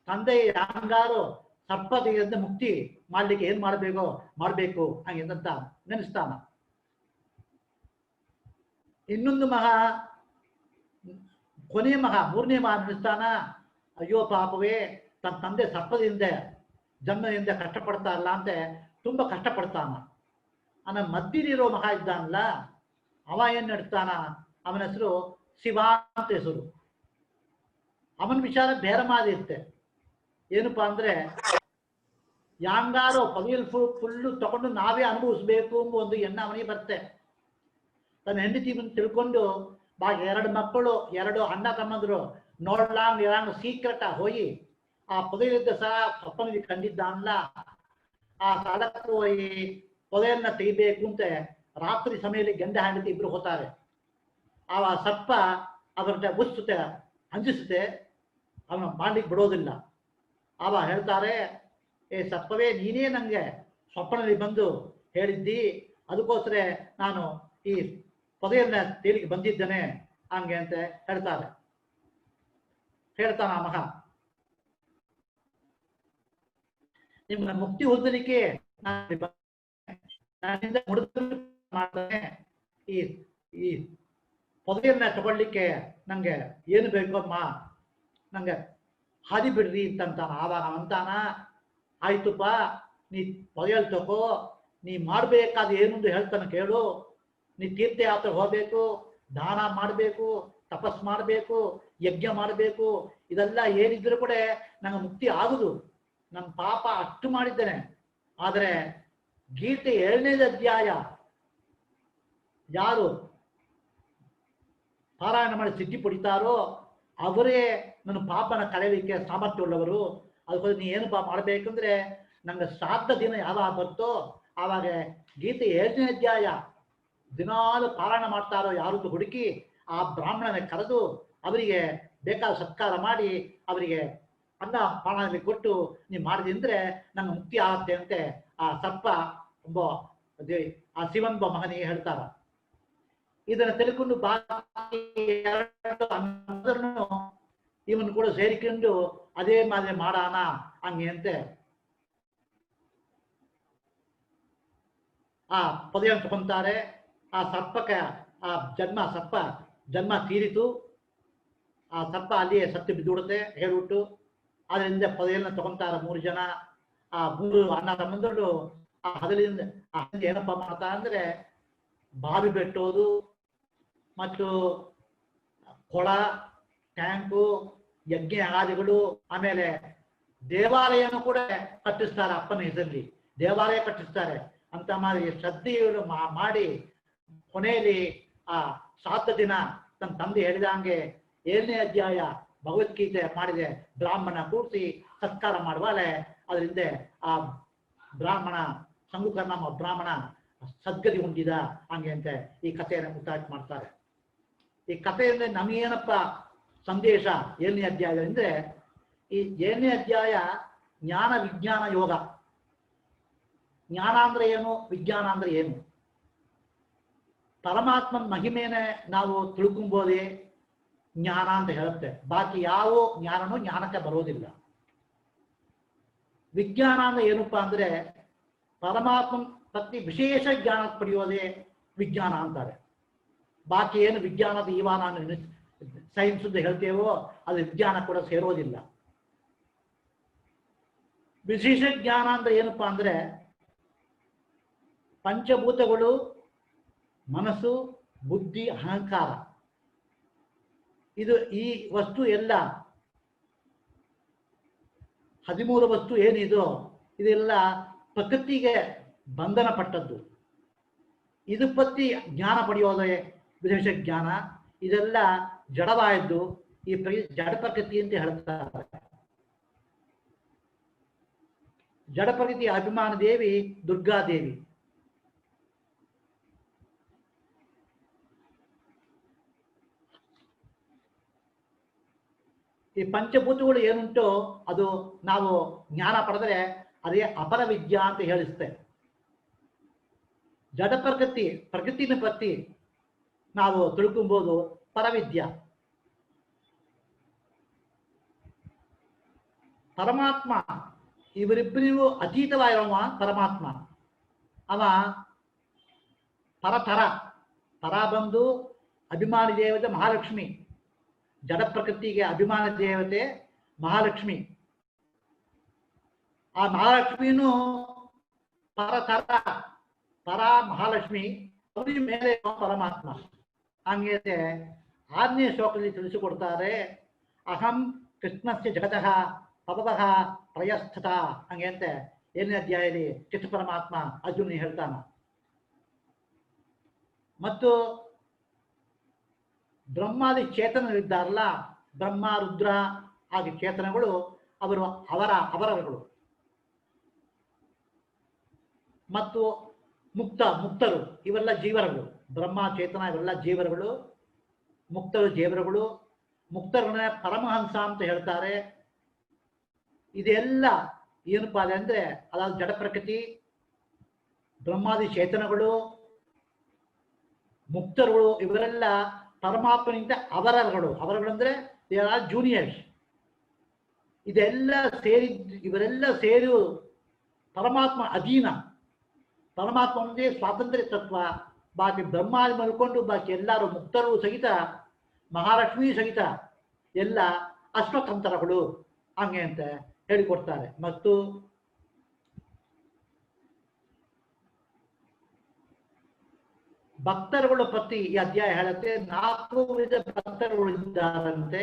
Speaker 2: ತಂದೆ ಹಂಗಾರು ಸರ್ಪದಿಂದ ಮುಕ್ತಿ ಮಾಡ್ಲಿಕ್ಕೆ ಏನ್ ಮಾಡ್ಬೇಕು ಹಂಗೆಂತ ನೆನೆಸ್ತಾನ. ಇನ್ನೊಂದು ಮಹಾ ಕೊನೆಯ ಮಹಾ ಮೂರನೇ ಮಹಾ ನೆನೆಸ್ತಾನ, ಅಯ್ಯೋ ಪಾಪವೇ ತನ್ನ ತಂದೆ ಸರ್ಪದಿಂದ ಜನ್ಮದಿಂದ ಕಷ್ಟಪಡ್ತಾ ಇಲ್ಲ ಅಂತ ತುಂಬಾ ಕಷ್ಟಪಡ್ತಾನ. ಅವನ ಮಧ್ಯಲಿರೋ ಮಹಾ ಇದ್ದಾನಲ್ಲ ಅವ ಏನ್ ನಡೆಸ್ತಾನ, ಅವನ ಹೆಸರು ಶಿವ ಅಂತ ಹೆಸರು. ಅವನ ವಿಚಾರ ಬೇರೆ ಮಾದಿ ಇರುತ್ತೆ. ಏನಪ್ಪಾ ಅಂದ್ರೆ ಯಾಂಗಾರೋ ಪದವಿಯಲ್ಲಿ ಫುಲ್ಲು ತಗೊಂಡು ನಾವೇ ಅನುಭವಿಸ್ಬೇಕು ಎಂಬ ಒಂದು ಎಣ್ಣೆ ಅವನಿಗೆ ಬರುತ್ತೆ. ತನ್ನ ಹೆಂಡತಿ ಬಂದು ತಿಳ್ಕೊಂಡು ಬಾ 2 ಮಕ್ಕಳು 2 ಅಣ್ಣ ತಮ್ಮಂದ್ರು ನೋಡ್ಲಾಂಗ್ ಸೀಕ್ರೆಟ್ ಹೋಗಿ ಆ ಪದವಿಯಲ್ಲಿದ್ದ ಸಹ ಅಪ್ಪನಿಗೆ ಕಂಡಿದ್ದಾನಲ್ಲ, ಆ ಸ್ಥಳಕ್ಕೆ ಹೋಗಿ ಪೊದೆಯನ್ನ ತೆಗಿಬೇಕು ಅಂತ ರಾತ್ರಿ ಸಮಯದಲ್ಲಿ ಗಂಡ ಹೆಂಡತಿ ಇಬ್ರು ಹೋಗ್ತಾರೆ. ಆ ಸರ್ಪ ಅವರ ಉತ್ಸುತ್ತೆ, ಅಂಜಿಸುತ್ತೆ, ಅವನ ಮಾಡ್ಲಿಕ್ಕೆ ಬಿಡೋದಿಲ್ಲ. ಆವಾಗ ಹೇಳ್ತಾರೆ, ಏ ಸರ್ಪವೇ, ನೀನೇ ನನಗೆ ಸ್ವಪ್ನದಲ್ಲಿ ಬಂದು ಹೇಳಿದ್ದಿ, ಅದಕ್ಕೋಸ್ಕರ ನಾನು ಈ ಪೊದೆಯನ್ನ ತೇಲಿಗೆ ಬಂದಿದ್ದೇನೆ ಹಂಗೆ ಅಂತ ಹೇಳ್ತಾನ ಆ ಮಹ. ನಿಮ್ಗೆ ಮುಕ್ತಿ ಹೊಂದಲಿಕ್ಕೆ ಮಾಡ್ತಾನೆ, ಈ ಪೊದೆಯನ್ನ ತಗೊಳ್ಳಿಕ್ಕೆ ನಂಗೆ ಏನು ಬೇಕು ಅಮ್ಮ, ನಂಗೆ ಹಾದಿ ಬಿಡ್ರಿ ಅಂತಾನ. ಆವಾಗ ಅಂತಾನ, ಆಯ್ತುಪ್ಪ, ನೀ ಪೊದೆಯಲ್ಲಿ ತಗೋ, ನೀ ಮಾಡ್ಬೇಕಾದ ಏನೊಂದು ಹೇಳ್ತಾನೆ ಕೇಳು. ನೀ ತೀರ್ಥಯಾತ್ರೆ ಹೋಗ್ಬೇಕು, ದಾನ ಮಾಡಬೇಕು, ತಪಸ್ ಮಾಡಬೇಕು, ಯಜ್ಞ ಮಾಡಬೇಕು, ಇದೆಲ್ಲ ಏನಿದ್ರು ಕೂಡ ನಂಗೆ ಮುಕ್ತಿ ಆಗುದು. ನನ್ನ ಪಾಪ ಅಷ್ಟು ಮಾಡಿದ್ದೇನೆ. ಆದರೆ ಗೀತೆ 7ನೇ ಅಧ್ಯಾಯ ಯಾರು ಪಾರಾಯಣ ಮಾಡಿ ಸಿದ್ಧಿ ಪಡಿತಾರೋ ಅವರೇ ನನ್ನ ಪಾಪನ ಕಳೆಯಲಿಕ್ಕೆ ಸಾಮರ್ಥ್ಯ ಉಳ್ಳವರು. ಅದಕ್ಕೋಸ್ಕರ ನೀ ಏನಪ್ಪಾ ಮಾಡ್ಬೇಕಂದ್ರೆ, ನಂಗೆ ಶ್ರಾದ್ದ ದಿನ ಯಾವಾಗ ಬರ್ತೋ ಆವಾಗ ಗೀತೆ 7ನೇ ಅಧ್ಯಾಯ ದಿನಾಲು ಪಾರಾಯಣ ಮಾಡ್ತಾರೋ ಯಾರದ್ದು ಹುಡುಕಿ ಆ ಬ್ರಾಹ್ಮಣನ ಕರೆದು ಅವರಿಗೆ ಬೇಕಾದ ಸತ್ಕಾರ ಮಾಡಿ ಅವರಿಗೆ ಅನ್ನ ಪಾನದಲ್ಲಿ ಕೊಟ್ಟು ನೀವು ಮಾಡಿದ್ರೆ ನಂಗೆ ಮುಕ್ತಿ ಆಗತ್ತೆ ಅಂತೆ ಆ ಸರ್ಪ ಒಬ್ಬ ಆ ಶಿವನ್ ಮಗನಿಗೆ ಹೇಳ್ತಾರ. ಇದನ್ನು ತಿಳ್ಕೊಂಡು ಇವನು ಕೂಡ ಸೇರಿಕೊಂಡು ಅದೇ ಮಾದರಿ ಮಾಡೋಣ ಹಂಗೆ ಅಂತೆ ಆ ಪದೆಯನ್ನು ತಗೊಂತಾರೆ. ಆ ಸರ್ಪಕ್ಕೆ ಆ ಸರ್ಪ ಜನ್ಮ ತೀರಿತು. ಆ ಸರ್ಪ ಅಲ್ಲಿಯೇ ಸತ್ತು ಬಿದ್ದುಬಿಡುತ್ತೆ ಹೇಳ್ಬಿಟ್ಟು. ಅದರಿಂದ ಪದೆಯನ್ನು ತಗೊಂತಾರ 3 ಜನ. ಆ 3 ಅಣ್ಣ ತಮ್ಮಂದ್ರು ಆ ಹಗಲಿಂದ ಏನಪ್ಪಾ ಮಾಡ್ತಾ ಅಂದ್ರೆ ಬಾವಿ ಬೆಟ್ಟೋದು ಮತ್ತು ಕೊಳ, ಟ್ಯಾಂಕು, ಯಜ್ಞ ಆದಿಗಳು, ಆಮೇಲೆ ದೇವಾಲಯನೂ ಕೂಡ ಕಟ್ಟಿಸ್ತಾರೆ. ಅಪ್ಪನ ಹೆಸರಲ್ಲಿ ದೇವಾಲಯ ಕಟ್ಟಿಸ್ತಾರೆ ಅಂತ ಮಾಡಿ ಶ್ರದ್ಧೆಯನ್ನು ಮಾಡಿ ಕೊನೆಯಲ್ಲಿ ಆ 7 ದಿನ ತನ್ನ ತಂದೆ ಹೇಳಿದಂಗೆ 7ನೇ ಅಧ್ಯಾಯ ಭಗವದ್ಗೀತೆ ಮಾಡಿದೆ ಬ್ರಾಹ್ಮಣ ಕೂರಿಸಿ ಸತ್ಕಾರ ಮಾಡುವಾಲೆ ಅದರಿಂದ ಆ ಬ್ರಾಹ್ಮಣ ಸಂಗುಕರ್ಣ ಬ್ರಾಹ್ಮಣ ಸದ್ಗತಿ ಹೊಂದಿದ ಹಂಗೆ ಅಂತ ಈ ಕಥೆಯನ್ನು ಮುತ್ತಾಟ ಮಾಡ್ತಾರೆ. ಈ ಕಥೆಯಿಂದ ನಮಗೇನಪ್ಪ ಸಂದೇಶ 7ನೇ ಅಧ್ಯಾಯ ಅಂದ್ರೆ, ಈ 7ನೇ ಅಧ್ಯಾಯ ಜ್ಞಾನ ವಿಜ್ಞಾನ ಯೋಗ. ಜ್ಞಾನ ಅಂದ್ರೆ ಏನು, ವಿಜ್ಞಾನ ಅಂದ್ರೆ ಏನು? ಪರಮಾತ್ಮನ ಮಹಿಮೆನೆ ನಾವು ತಿಳ್ಕೊಂಬೋದೇ ಜ್ಞಾನ ಅಂತ ಹೇಳುತ್ತೆ. ಬಾಕಿ ಯಾವ ಜ್ಞಾನನೂ ಜ್ಞಾನಕ್ಕೆ ಬರೋದಿಲ್ಲ. ವಿಜ್ಞಾನ ಅಂದ್ರೆ ಏನಪ್ಪ ಅಂದ್ರೆ ಪರಮಾತ್ಮನ ಪ್ರತಿ ವಿಶೇಷ ಜ್ಞಾನ ಪಡೆಯೋದೇ ವಿಜ್ಞಾನ ಅಂತಾರೆ. ಬಾಕಿ ಏನು ವಿಜ್ಞಾನದ ಇವಾಗ ನಾನು ಸೈನ್ಸ್ ಅಂತ ಹೇಳ್ತೇವೋ ಅದು ವಿಜ್ಞಾನ ಕೂಡ ಸೇರೋದಿಲ್ಲ. ವಿಶೇಷ ಜ್ಞಾನ ಅಂದ್ರೆ ಏನಪ್ಪಾ ಅಂದ್ರೆ ಪಂಚಭೂತಗಳು, ಮನಸ್ಸು, ಬುದ್ಧಿ, ಅಹಂಕಾರ, ಇದು ಈ ವಸ್ತು ಎಲ್ಲ 13 ವಸ್ತು ಏನಿದೋ ಇದೆಲ್ಲ ಪ್ರಕೃತಿಗೆ ಬಂಧನ ಪಟ್ಟದ್ದು. ಇದು ಪತ್ತಿ ಜ್ಞಾನ ಪಡೆಯೋದೇ ವಿಶೇಷ ಜ್ಞಾನ. ಇದೆಲ್ಲ ಜಡವಾಯದ್ದು, ಈ ಜಡ ಪ್ರಕೃತಿ ಅಂತ ಹೇಳ್ತಾರೆ. ಜಡ ಪ್ರಕೃತಿ ಅಭಿಮಾನ ದೇವಿ ದುರ್ಗಾದೇವಿ. ಈ ಪಂಚಭೂತಗಳು ಏನುಂಟೋ ಅದು ನಾವು ಜ್ಞಾನ ಪಡೆದರೆ ಅದೇ ಅಪರ ವಿದ್ಯಾ ಅಂತ ಹೇಳಿಸುತ್ತೆ. ಜಡ ಪ್ರಕೃತಿನ ಪತ್ತಿ ನಾವು ತಿಳ್ಕೊಬೋದು ಪರವಿದ್ಯಾ. ಪರಮಾತ್ಮ ಇವರಿಬ್ಬರಿಗೂ ಅತೀತವಾಗಿರುವ ಪರಮಾತ್ಮ. ಅವ ಪರತರ, ಪರ ಬಂದು ಅಭಿಮಾನಿ ದೇವತೆ ಮಹಾಲಕ್ಷ್ಮಿ, ಜಡ ಪ್ರಕೃತಿಗೆ ಅಭಿಮಾನ ದೇವತೆ ಮಹಾಲಕ್ಷ್ಮಿ. ಆ ಮಹಾಲಕ್ಷ್ಮಿನೂ ಪರತರ, ಪರ ಮಹಾಲಕ್ಷ್ಮಿ, ಅವರಿಗೆ ಮೇಲೆ ಪರಮಾತ್ಮ. ಹಂಗೆ 6ನೇ ಶ್ಲೋಕದಲ್ಲಿ ತಿಳಿಸಿಕೊಡ್ತಾರೆ, ಅಹಂ ಕೃಷ್ಣಸ್ಯ ಜಗತಃ ಪವತಃ ಪ್ರಯಸ್ಥತ. ಹಂಗೆ ಅಂತ 7ನೇ ಅಧ್ಯಾಯದಲ್ಲಿ ಕೃಷ್ಣ ಪರಮಾತ್ಮ ಅರ್ಜುನ ಹೇಳ್ತಾನ. ಮತ್ತು ಬ್ರಹ್ಮಾದಿ ಚೇತನರಿದ್ದಾರಲ್ಲ, ಬ್ರಹ್ಮ ರುದ್ರ ಆದಿ ಚೇತನಗಳು ಅವರು ಅವರಗಳು. ಮತ್ತು ಮುಕ್ತರು ಇವೆಲ್ಲ ಜೀವರಗಳು. ಬ್ರಹ್ಮ ಚೇತನ ಇವೆಲ್ಲ ಜೀವರಗಳು, ಮುಕ್ತರು ಜೀವರಗಳು. ಮುಕ್ತರನ್ನ ಪರಮಹಂಸ ಅಂತ ಹೇಳ್ತಾರೆ. ಇದೆಲ್ಲ ಏನಪ್ಪ ಅಂದ್ರೆ ಅದಾದ ಜಡ ಪ್ರಕೃತಿ, ಬ್ರಹ್ಮಾದಿ ಚೇತನಗಳು, ಮುಕ್ತರುಗಳು ಇವರೆಲ್ಲ ಪರಮಾತ್ಮನಿಂದ ಅವರಗಳು. ಅವರಗಳಂದ್ರೆ ದೇ ಆರ್ ಜೂನಿಯರ್ಸ್. ಇವರೆಲ್ಲ ಸೇರಿ ಪರಮಾತ್ಮ ಅಧೀನ. ಪರಮಾತ್ಮ ಒಂದೇ ಸ್ವಾತಂತ್ರ್ಯ ತತ್ವ. ಬಾಕಿ ಬ್ರಹ್ಮಾದಿ ಮಲ್ಕೊಂಡು ಬಾಕಿ ಎಲ್ಲರೂ ಮುಕ್ತರು ಸಹಿತ, ಮಹಾಲಕ್ಷ್ಮಿ ಸಹಿತ ಎಲ್ಲ ಅಶ್ವತಂತ್ರಗಳು ಹಂಗೆ ಅಂತ ಹೇಳಿಕೊಡ್ತಾರೆ. ಮತ್ತು ಭಕ್ತರುಗಳ ಪತ್ತಿ ಈ ಅಧ್ಯಾಯ ಹೇಳುತ್ತೆ. 4 ವಿಧ ಭಕ್ತರುಗಳು ಇದ್ದಾರಂತೆ.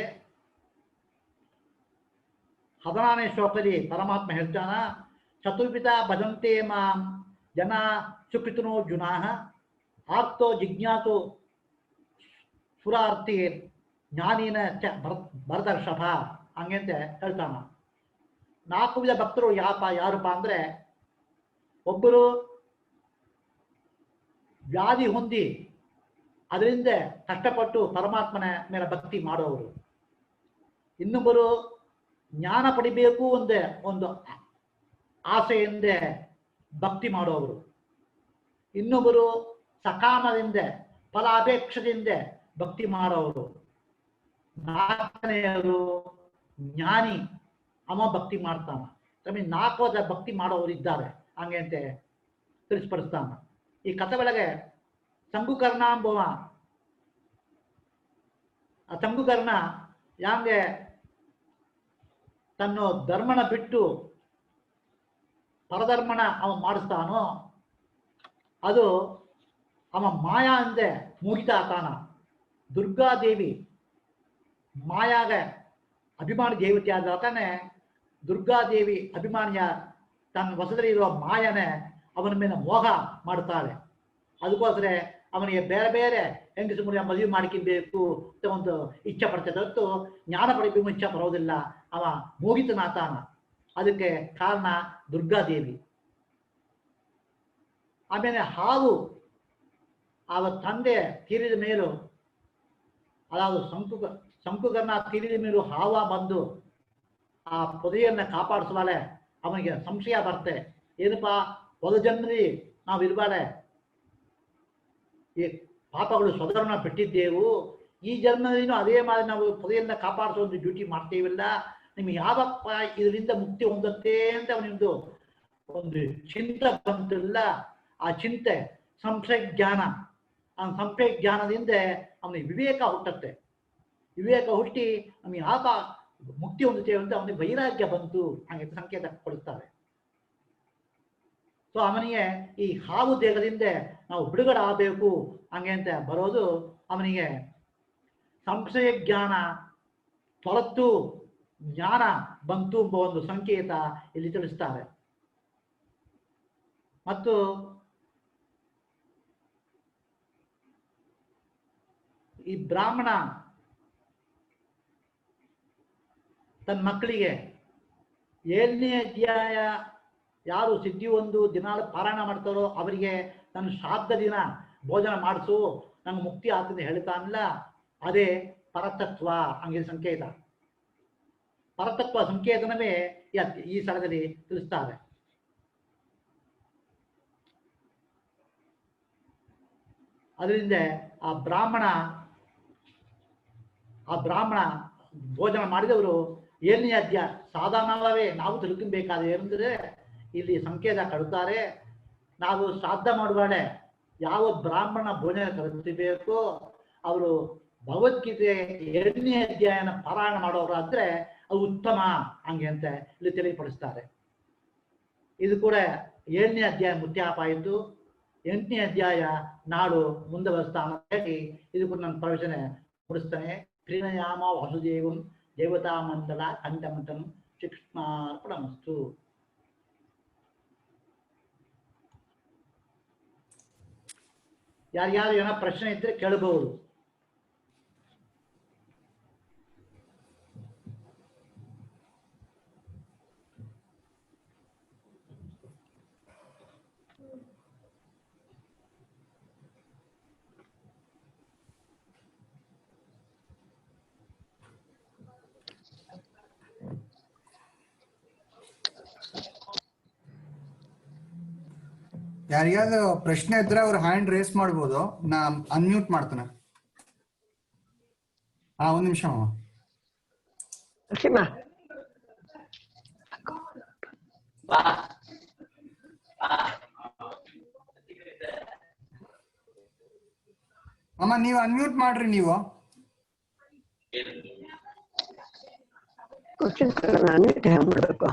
Speaker 2: 14ನೇ ಶ್ಲೋಕದಲ್ಲಿ ಪರಮಾತ್ಮ ಹೇಳ್ತಾನ, ಚತುರ್ವಿಧ ಭಜಂತೆ ಮಾಂ ಜನ ಸುಕೃತನೋ ಜುನಾಹ ಆರ್ತೋ ಜಿಜ್ಞಾಸು ಸುರಾರ್ಥಿ ಜ್ಞಾನಿನ ಚ ಭರದರ್ಷಭ. ಹಂಗಂತ ಹೇಳ್ತಾನ. 4 ವಿಧ ಭಕ್ತರು ಯಾರಪ್ಪ ಅಂದ್ರೆ, ಒಬ್ಬರು ವ್ಯಾಧಿ ಹೊಂದಿ ಅದರಿಂದ ಕಷ್ಟಪಟ್ಟು ಪರಮಾತ್ಮನ ಮೇಲೆ ಭಕ್ತಿ ಮಾಡೋರು. ಇನ್ನೊಬ್ಬರು ಜ್ಞಾನ ಪಡಿಬೇಕು ಒಂದು ಆಸೆಯಿಂದ ಭಕ್ತಿ ಮಾಡೋರು. ಇನ್ನೊಬ್ಬರು ಸಕಾಮದಿಂದ ಫಲಾಪೇಕ್ಷದಿಂದ ಭಕ್ತಿ ಮಾಡೋರು. 4ನೇಯರು ಜ್ಞಾನಿ, ಅವ ಭಕ್ತಿ ಮಾಡ್ತಾನ. 4 ಭಕ್ತಿ ಮಾಡೋರು ಇದ್ದಾರೆ ಹಂಗೆ ಅಂತ ತಿಳಿಸ್ಪಡಿಸ್ತಾನ. ಈ ಕಥೆ ಒಳಗೆ ಸಂಗುಕರ್ಣ ಎಂಬುವ ಸಂಗುಕರ್ಣ ಹಂಗೆ ತನ್ನ ಧರ್ಮನ ಬಿಟ್ಟು ಪರಧರ್ಮನ ಅವ ಮಾಡಿಸ್ತಾನೋ, ಅದು ಅವ ಮಾಯಾ ಅಂದೆ ಮುಗಿತಾ ತಾನ. ದುರ್ಗಾದೇವಿ ಮಾಯಾಗ ಅಭಿಮಾನಿ ದೇವತೆ ಆದಾಗನೇ ದುರ್ಗಾದೇವಿ ಅಭಿಮಾನಿಯ ತನ್ನ ವಸದಲ್ಲಿ ಇರುವ ಮಾಯನೇ ಅವನ ಮೇಲೆ ಮೋಹ ಮಾಡ್ತಾಳೆ. ಅದಕ್ಕೋಸ್ಕರ ಅವನಿಗೆ ಬೇರೆ ಬೇರೆ ಹೆಂಗಸು ಮುರಿಯ ಮದುವೆ ಮಾಡ್ಕೊಬೇಕು ಅಂತ ಒಂದು ಇಚ್ಛೆ ಪಡ್ತದೆ ಹೊತ್ತು ಜ್ಞಾನ ಪಡಿಬೇಕು ಇಚ್ಛೆ ಬರೋದಿಲ್ಲ. ಅವ ಮೋಹಿತನಾತಾನ. ಅದಕ್ಕೆ ಕಾರಣ ದುರ್ಗಾದೇವಿ. ಆಮೇಲೆ ಹಾವು ಅವ ತಂದೆ ತೀರಿದ ಮೇಲೂ, ಅದಾವುದು ಸಂಕುಕರ್ಣ ತೀರಿದ ಮೇಲೂ ಹಾವ ಬಂದು ಆ ಪೊದೆಯನ್ನ ಕಾಪಾಡಿಸುವಾಲೆ ಅವನಿಗೆ ಸಂಶಯ ಬರುತ್ತೆ. ಏನಪ್ಪಾ, ಹೊದ ಜನ್ಮದಲ್ಲಿ ನಾವು ಇರುವಾಲೆ ಈ ಪಾಪಗಳು ಸ್ವಧರ್ಮ ಬಿಟ್ಟಿದ್ದೆವು, ಈ ಜನ್ಮದಲ್ಲಿನೂ ಅದೇ ಮಾಡಿ ನಾವು ಪೊದೆಯನ್ನ ಕಾಪಾಡಿಸೋ ಒಂದು ಡ್ಯೂಟಿ ಮಾಡ್ತೇವಿಲ್ಲ. ನಿಮ್ಗೆ ಯಾವಪ್ಪ ಇದರಿಂದ ಮುಕ್ತಿ ಹೊಂದತ್ತೆ ಅಂತ ಅವನಿಂದು ಒಂದು ಚಿಂತೆ ಬಂತಿಲ್ಲ. ಆ ಚಿಂತೆ ಸಂಶಯ ಜ್ಞಾನ, ಆ ಸಂಶಯ ಜ್ಞಾನದಿಂದ ಅವನಿಗೆ ವಿವೇಕ ಹುಟ್ಟತ್ತೆ. ವಿವೇಕ ಹುಟ್ಟಿ ನಮಗೆ ಯಾವ ಮುಕ್ತಿ ಹೊಂದುತ್ತೇವೆ ಅಂತ ಅವನಿಗೆ ವೈರಾಗ್ಯ ಬಂತು ಹಾಗೆ ಸಂಕೇತ ಕೊಡುತ್ತಾರೆ. ಸೊ ಅವನಿಗೆ ಈ ಹಾವು ದೇಹದಿಂದ ನಾವು ಬಿಡುಗಡೆ ಆಗಬೇಕು ಹಂಗೆ ಅಂತ ಬರೋದು ಅವನಿಗೆ ಸಂಶಯ ಜ್ಞಾನ ತೊಲತ್ತು ಜ್ಞಾನ ಬಂತು ಎಂಬ ಒಂದು ಸಂಕೇತ ಇಲ್ಲಿ ತಿಳಿಸ್ತಾರೆ. ಮತ್ತು ಈ ಬ್ರಾಹ್ಮಣ ತನ್ನ ಮಕ್ಕಳಿಗೆ 7ನೇ ಅಧ್ಯಾಯ ಯಾರು ಸಿದ್ಧಿ ಒಂದು ದಿನಾಲು ಪಾರಾಯಣ ಮಾಡ್ತಾರೋ ಅವರಿಗೆ ನನ್ನ ಶ್ರಾದ್ದ ದಿನ ಭೋಜನ ಮಾಡಿಸು, ನಂಗೆ ಮುಕ್ತಿ ಆಗ್ತದೆ ಹೇಳ್ತಾನಲ್ಲ, ಅದೇ ಪರತತ್ವ ಹಂಗೆ ಸಂಕೇತ. ಪರತತ್ವ ಸಂಕೇತನವೇ ಈ ಸ್ಥಳದಲ್ಲಿ ತಿಳಿಸ್ತಾರೆ. ಅದರಿಂದ ಆ ಬ್ರಾಹ್ಮಣ ಭೋಜನ ಮಾಡಿದವರು ಏಳನೇ ಅಧ್ಯಾಯ ಸಾಧಾರಣವೇ ನಾವು ತಿಳ್ಕೊಬೇಕಾದ್ರೆ ಏನಂದ್ರೆ ಇಲ್ಲಿ ಸಂಕೇತ ಕಡುತ್ತಾರೆ. ನಾವು ಶ್ರಾದ್ದ ಮಾಡುವಾಗಲೇ ಯಾವ ಬ್ರಾಹ್ಮಣ ಭೋಜನ ಕಲಿಸಬೇಕು ಅವರು ಭಗವದ್ಗೀತೆ 7ನೇ ಅಧ್ಯಾಯನ ಪಾರಾಯಣ ಮಾಡೋರಾದ್ರೆ ಅದು ಉತ್ತಮ ಹಂಗೆ ಅಂತ ಇಲ್ಲಿ ತಿಳಿಪಡಿಸ್ತಾರೆ. ಇದು ಕೂಡ 7ನೇ ಅಧ್ಯಾಯ ಮುತ್ಯಾಪಾಯಿತು. 8ನೇ ಅಧ್ಯಾಯ ನಾಡು ಮುಂದುವರಿಸ್ತಾ ಹೇಳಿ ಇದು ಕೂಡ ನನ್ನ ಪ್ರವಚನ ಮುಡಿಸ್ತೇನೆ. ಪ್ರೀಣಯಾಮ ವಾಸುದೇವಂ ದೇವತಾ ಮಂಡಲ ಕಂಠಮಠಂ ಶಿಕ್ಷಣಾರ್ಪಣಮಸ್ತು. ಯಾರ್ಯಾರು ಏನೋ ಪ್ರಶ್ನೆ ಇದ್ರೆ ಕೇಳಬಹುದು.
Speaker 1: ಯಾರಿಗಾದ್ರು ಪ್ರಶ್ನೆ ಇದ್ರೆ ಅವ್ರ ಹ್ಯಾಂಡ್ ರೇಸ್ ಮಾಡ್ಬೋದು. ನಾ ಅನ್ಮ್ಯೂಟ್ ಮಾಡ್ತಾನೆ. ಒಂದ್ ನಿಮಿಷ ಅಮ್ಮ, ನೀವು ಅನ್ಮ್ಯೂಟ್ ಮಾಡ್ರಿ. ನೀವು
Speaker 3: ಮಾಡ್ಬೇಕು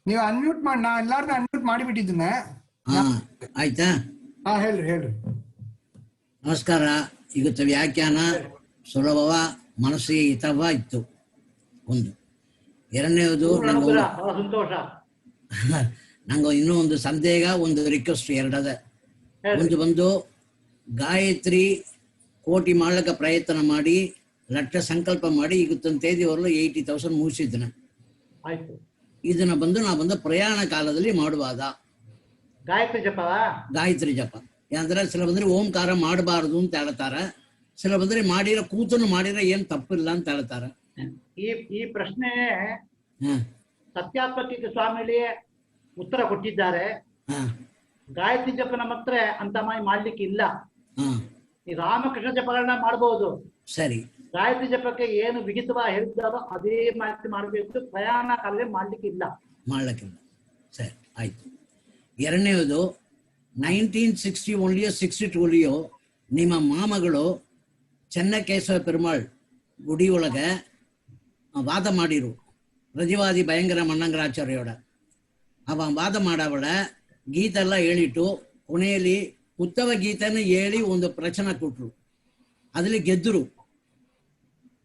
Speaker 1: ನೀವು ಅನ್ಮ್ಯೂಟ್ ಮಾಡಿ. ನಾ ಎಲ್ಲಾರ್ದು ಅನ್ಮ್ಯೂಟ್ ಮಾಡಿಬಿಟ್ಟಿದ್ದೇನೆ.
Speaker 4: ಆಯ್ತಾ?
Speaker 1: ಹೇಳ್ರಿ.
Speaker 4: ನಮಸ್ಕಾರ. ಇವತ್ತು ವ್ಯಾಖ್ಯಾನ ಸುಲಭವ, ಮನಸ್ಸಿಗೆ ಹಿತವ ಇತ್ತು. ಒಂದು. ಎರಡನೇದು ನಂಗೆ ಇನ್ನೂ ಒಂದು ಸಂದೇಹ, ಒಂದು ರಿಕ್ವೆಸ್ಟ್ ಎರಡದ. ಒಂದು ಬಂದು ಗಾಯತ್ರಿ ಕೋಟಿ ಮಾಡ್ಲಿಕ್ಕೆ ಪ್ರಯತ್ನ ಮಾಡಿ ಲಕ್ಷ ಸಂಕಲ್ಪ ಮಾಡಿ ಇವತ್ತೊಂದು ತೇದಿವರೆಗೂ 80,000 ಮುಗಿಸಿದ್ದನ. ಇದನ್ನ ನಾ ಪ್ರಯಾಣ ಕಾಲದಲ್ಲಿ ಮಾಡುವಾಗ ಗಾಯತ್ರಿ ಜಪ ಅಂದ್ರೆ ಸಿಲ ಬಂದ್ರೆ ಓಂಕಾರ ಮಾಡಬಾರದು ಅಂತ ಹೇಳ್ತಾರ. ಸಿಲ ಬಂದ್ರೆ ಮಾಡಿರ ಕೂತನು ಮಾಡಿರ ಏನ್ ತಪ್ಪಿಲ್ಲ ಅಂತ ಹೇಳ್ತಾರ.
Speaker 2: ಈ ಪ್ರಶ್ನೆ ಸತ್ಯಾತ್ಮಕ ಸ್ವಾಮಿಲಿ ಉತ್ತರ ಕೊಟ್ಟಿದ್ದಾರೆ. ಗಾಯತ್ರಿ ಜಪ ನಮ್ಮ ಹತ್ರ ಅಂತ ಮಾಡ್ಲಿಕ್ಕೆ ಇಲ್ಲ. ಈ ರಾಮಕೃಷ್ಣ ಜಪಗಳನ್ನ ಮಾಡಬಹುದು.
Speaker 4: ಸರಿ.
Speaker 2: ಗಾಯತ್ರಿ ಜಪಕ್ಕೆ ಏನು ವಿಹಿತವ ಹೇಳಿದ್ದಾರೋ ಅದೇ ಮಾಹಿತಿ ಮಾಡಬೇಕು. ಪ್ರಯಾಣ ಕಾಲದಲ್ಲಿ ಮಾಡ್ಲಿಕ್ಕಿಲ್ಲ.
Speaker 4: ಸರಿ, ಆಯ್ತು. ಎರಡನೇದು 1960 ಓನ್ಲಿಯೋ 62 ನಿಮ್ಮ ಮಾಮಗಳು ಚೆನ್ನಕೇಶವ ಪೆರುಮಾಳ್ ಗುಡಿ ಒಳಗೆ ವಾದ ಮಾಡಿರು. ಪ್ರತಿವಾದಿ ಭಯಂಕರ ಮಣ್ಣಂಗರಾಚಾರ್ಯೋಡ ಅವ ವಾದ ಮಾಡವಳ ಗೀತೆಲ್ಲ ಹೇಳಿಟ್ಟು ಕೊನೆಯಲ್ಲಿ ಉತ್ತಮ ಗೀತೆನ ಹೇಳಿ ಒಂದು ಪ್ರಚನ ಕೊಟ್ರು. ಅದ್ರಲ್ಲಿ ಗೆದ್ದರು.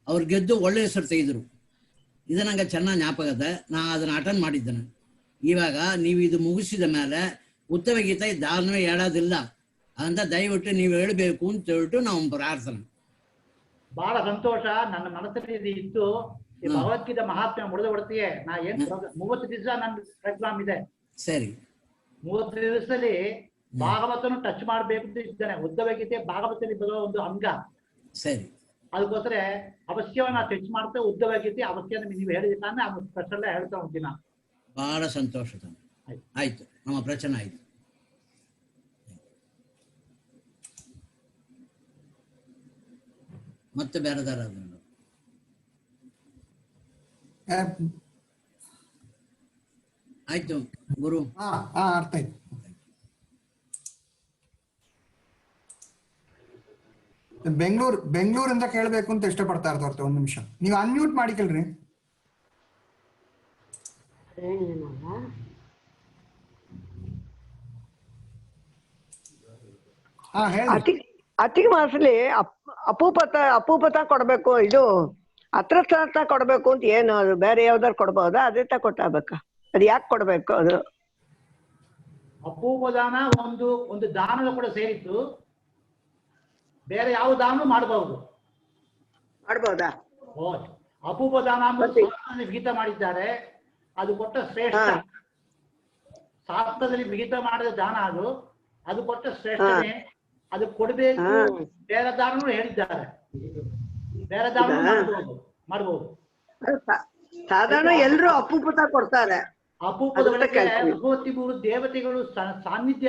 Speaker 4: ಅವ್ರು ಗೆದ್ದು ಒಳ್ಳೆ ಹೆಸರು ತೆಗೆದ್ರು. ಇದು ನಂಗೆ ಚೆನ್ನಾಗಿ ಜ್ಞಾಪಕ ಅದ. ನಾ ಅದನ್ನ ಅಟೆಂಡ್ ಮಾಡಿದ್ದೇನೆ. ಇವಾಗ ನೀವು ಇದು ಮುಗಿಸಿದ ಮೇಲೆ ಉತ್ತಮ ಗೀತೆ ದಾನವೇ ಹೇಳೋದಿಲ್ಲ ಅಂತ ದಯವಿಟ್ಟು ನೀವು ಹೇಳಬೇಕು ಅಂತ ಹೇಳ್ಬಿಟ್ಟು ನಾವು ಪ್ರಾರ್ಥನೆ.
Speaker 2: ಬಹಳ ಸಂತೋಷ. ನನ್ನ ಮನಸ್ಸಲ್ಲಿ ಇದು ಇತ್ತು. ಈ ಭಗವದ್ಗೀತೆ ಮಹಾತ್ಮೆ ಮುಡಿದು ಬಿಡ್ತೀಯ. ನಾ ಏನ್ 30 ದಿವಸ ನನ್ನ ಪ್ರೋಗ್ರಾಮ್ ಇದೆ.
Speaker 4: ಸರಿ.
Speaker 2: 30 ದಿವಸದಲ್ಲಿ ಭಾಗವತನು ಟಚ್ ಮಾಡ್ಬೇಕು ಅಂತ ಇದ್ದೇನೆ. ಉದ್ದವ ಗೀತೆ ಭಾಗವತದಲ್ಲಿ ಬರೋ ಒಂದು ಅಂಗ.
Speaker 4: ಸರಿ.
Speaker 2: ಅದಕ್ಕೋಸ್ಕರ ಅವಶ್ಯವಾಗಿ ನಾವು ಟಚ್ ಮಾಡ್ತೇವೆ. ಉದ್ದವ ಗೀತೆ ಅವಶ್ಯ ನೀವು ಹೇಳಿದ ತಾನೆ ಆ ಪ್ರಶ್ನೆ ಹೇಳ್ತಾ ಹೋಗ್ತೀನಿ.
Speaker 4: ಬಹಳ ಸಂತೋಷ. ಆಯ್ತು, ನಮ್ಮ ಪ್ರಚನೆ ಆಯ್ತು. ಮತ್ತೆ ಬೇರೆದಾರ ಆಯ್ತು ಗುರು.
Speaker 1: ಅರ್ಥ ಆಯ್ತು. ಬೆಂಗಳೂರಿಂದ ಕೇಳಬೇಕು ಅಂತ ಇಷ್ಟಪಡ್ತಾ ಇರ್ತಾರ. ಒಂದ್ ನಿಮಿಷ ನೀವು ಅನ್ಮ್ಯೂಟ್ ಮಾಡಿಕಲ್ರಿ.
Speaker 3: ಅತಿಗೆ ಮಾಸಲಿ ಅಪೂಪತ ಕೊಡ್ಬೇಕು. ಇದು ಹತ್ರ ಕೊಡ್ಬೇಕು ಅಂತ ಏನು ಅದು ಬೇರೆ ಯಾವ್ದಾರು ಕೊಡ್ಬಹುದಾ? ಅದೇ ತ ಕೊಟ್ಟಾಗಬೇಕಾ? ಅದು ಯಾಕೆ ಕೊಡ್ಬೇಕು? ಅದು
Speaker 2: ಅಪೂಪದಾನ ಒಂದು ದಾನದ ಕೂಡ ಸೇರಿತ್ತು. ಬೇರೆ ಯಾವ ದಾನ ಮಾಡಬಹುದಾ? ಅಪೂಪದಾನ ವಿಹಿತ ಮಾಡಿದ್ದಾರೆ. ಅದು ಕೊಟ್ಟ ಶ್ರೇಷ್ಠ. ಶಾಸ್ತ್ರದಲ್ಲಿ ವಿಹಿತ ಮಾಡಿದ ದಾನ ಅದು ಕೊಟ್ಟ ಶ್ರೇಷ್ಠನೇ. ಅದು ಕೊಡ್ಬೇಕು. ಬೇರೆ ದಾನೂ ಹೇಳಿದ್ದಾರೆ. ಬೇರೆ ದಾನ ಮಾಡಬಹುದು.
Speaker 3: ಸಾಧಾರಣ ಎಲ್ರು ಅಪೂಪತ ಕೊಡ್ತಾರೆ.
Speaker 2: ಅಪೂಪದ ಭಗವತಿ ದೇವತೆಗಳು ಸಾನ್ನಿಧ್ಯ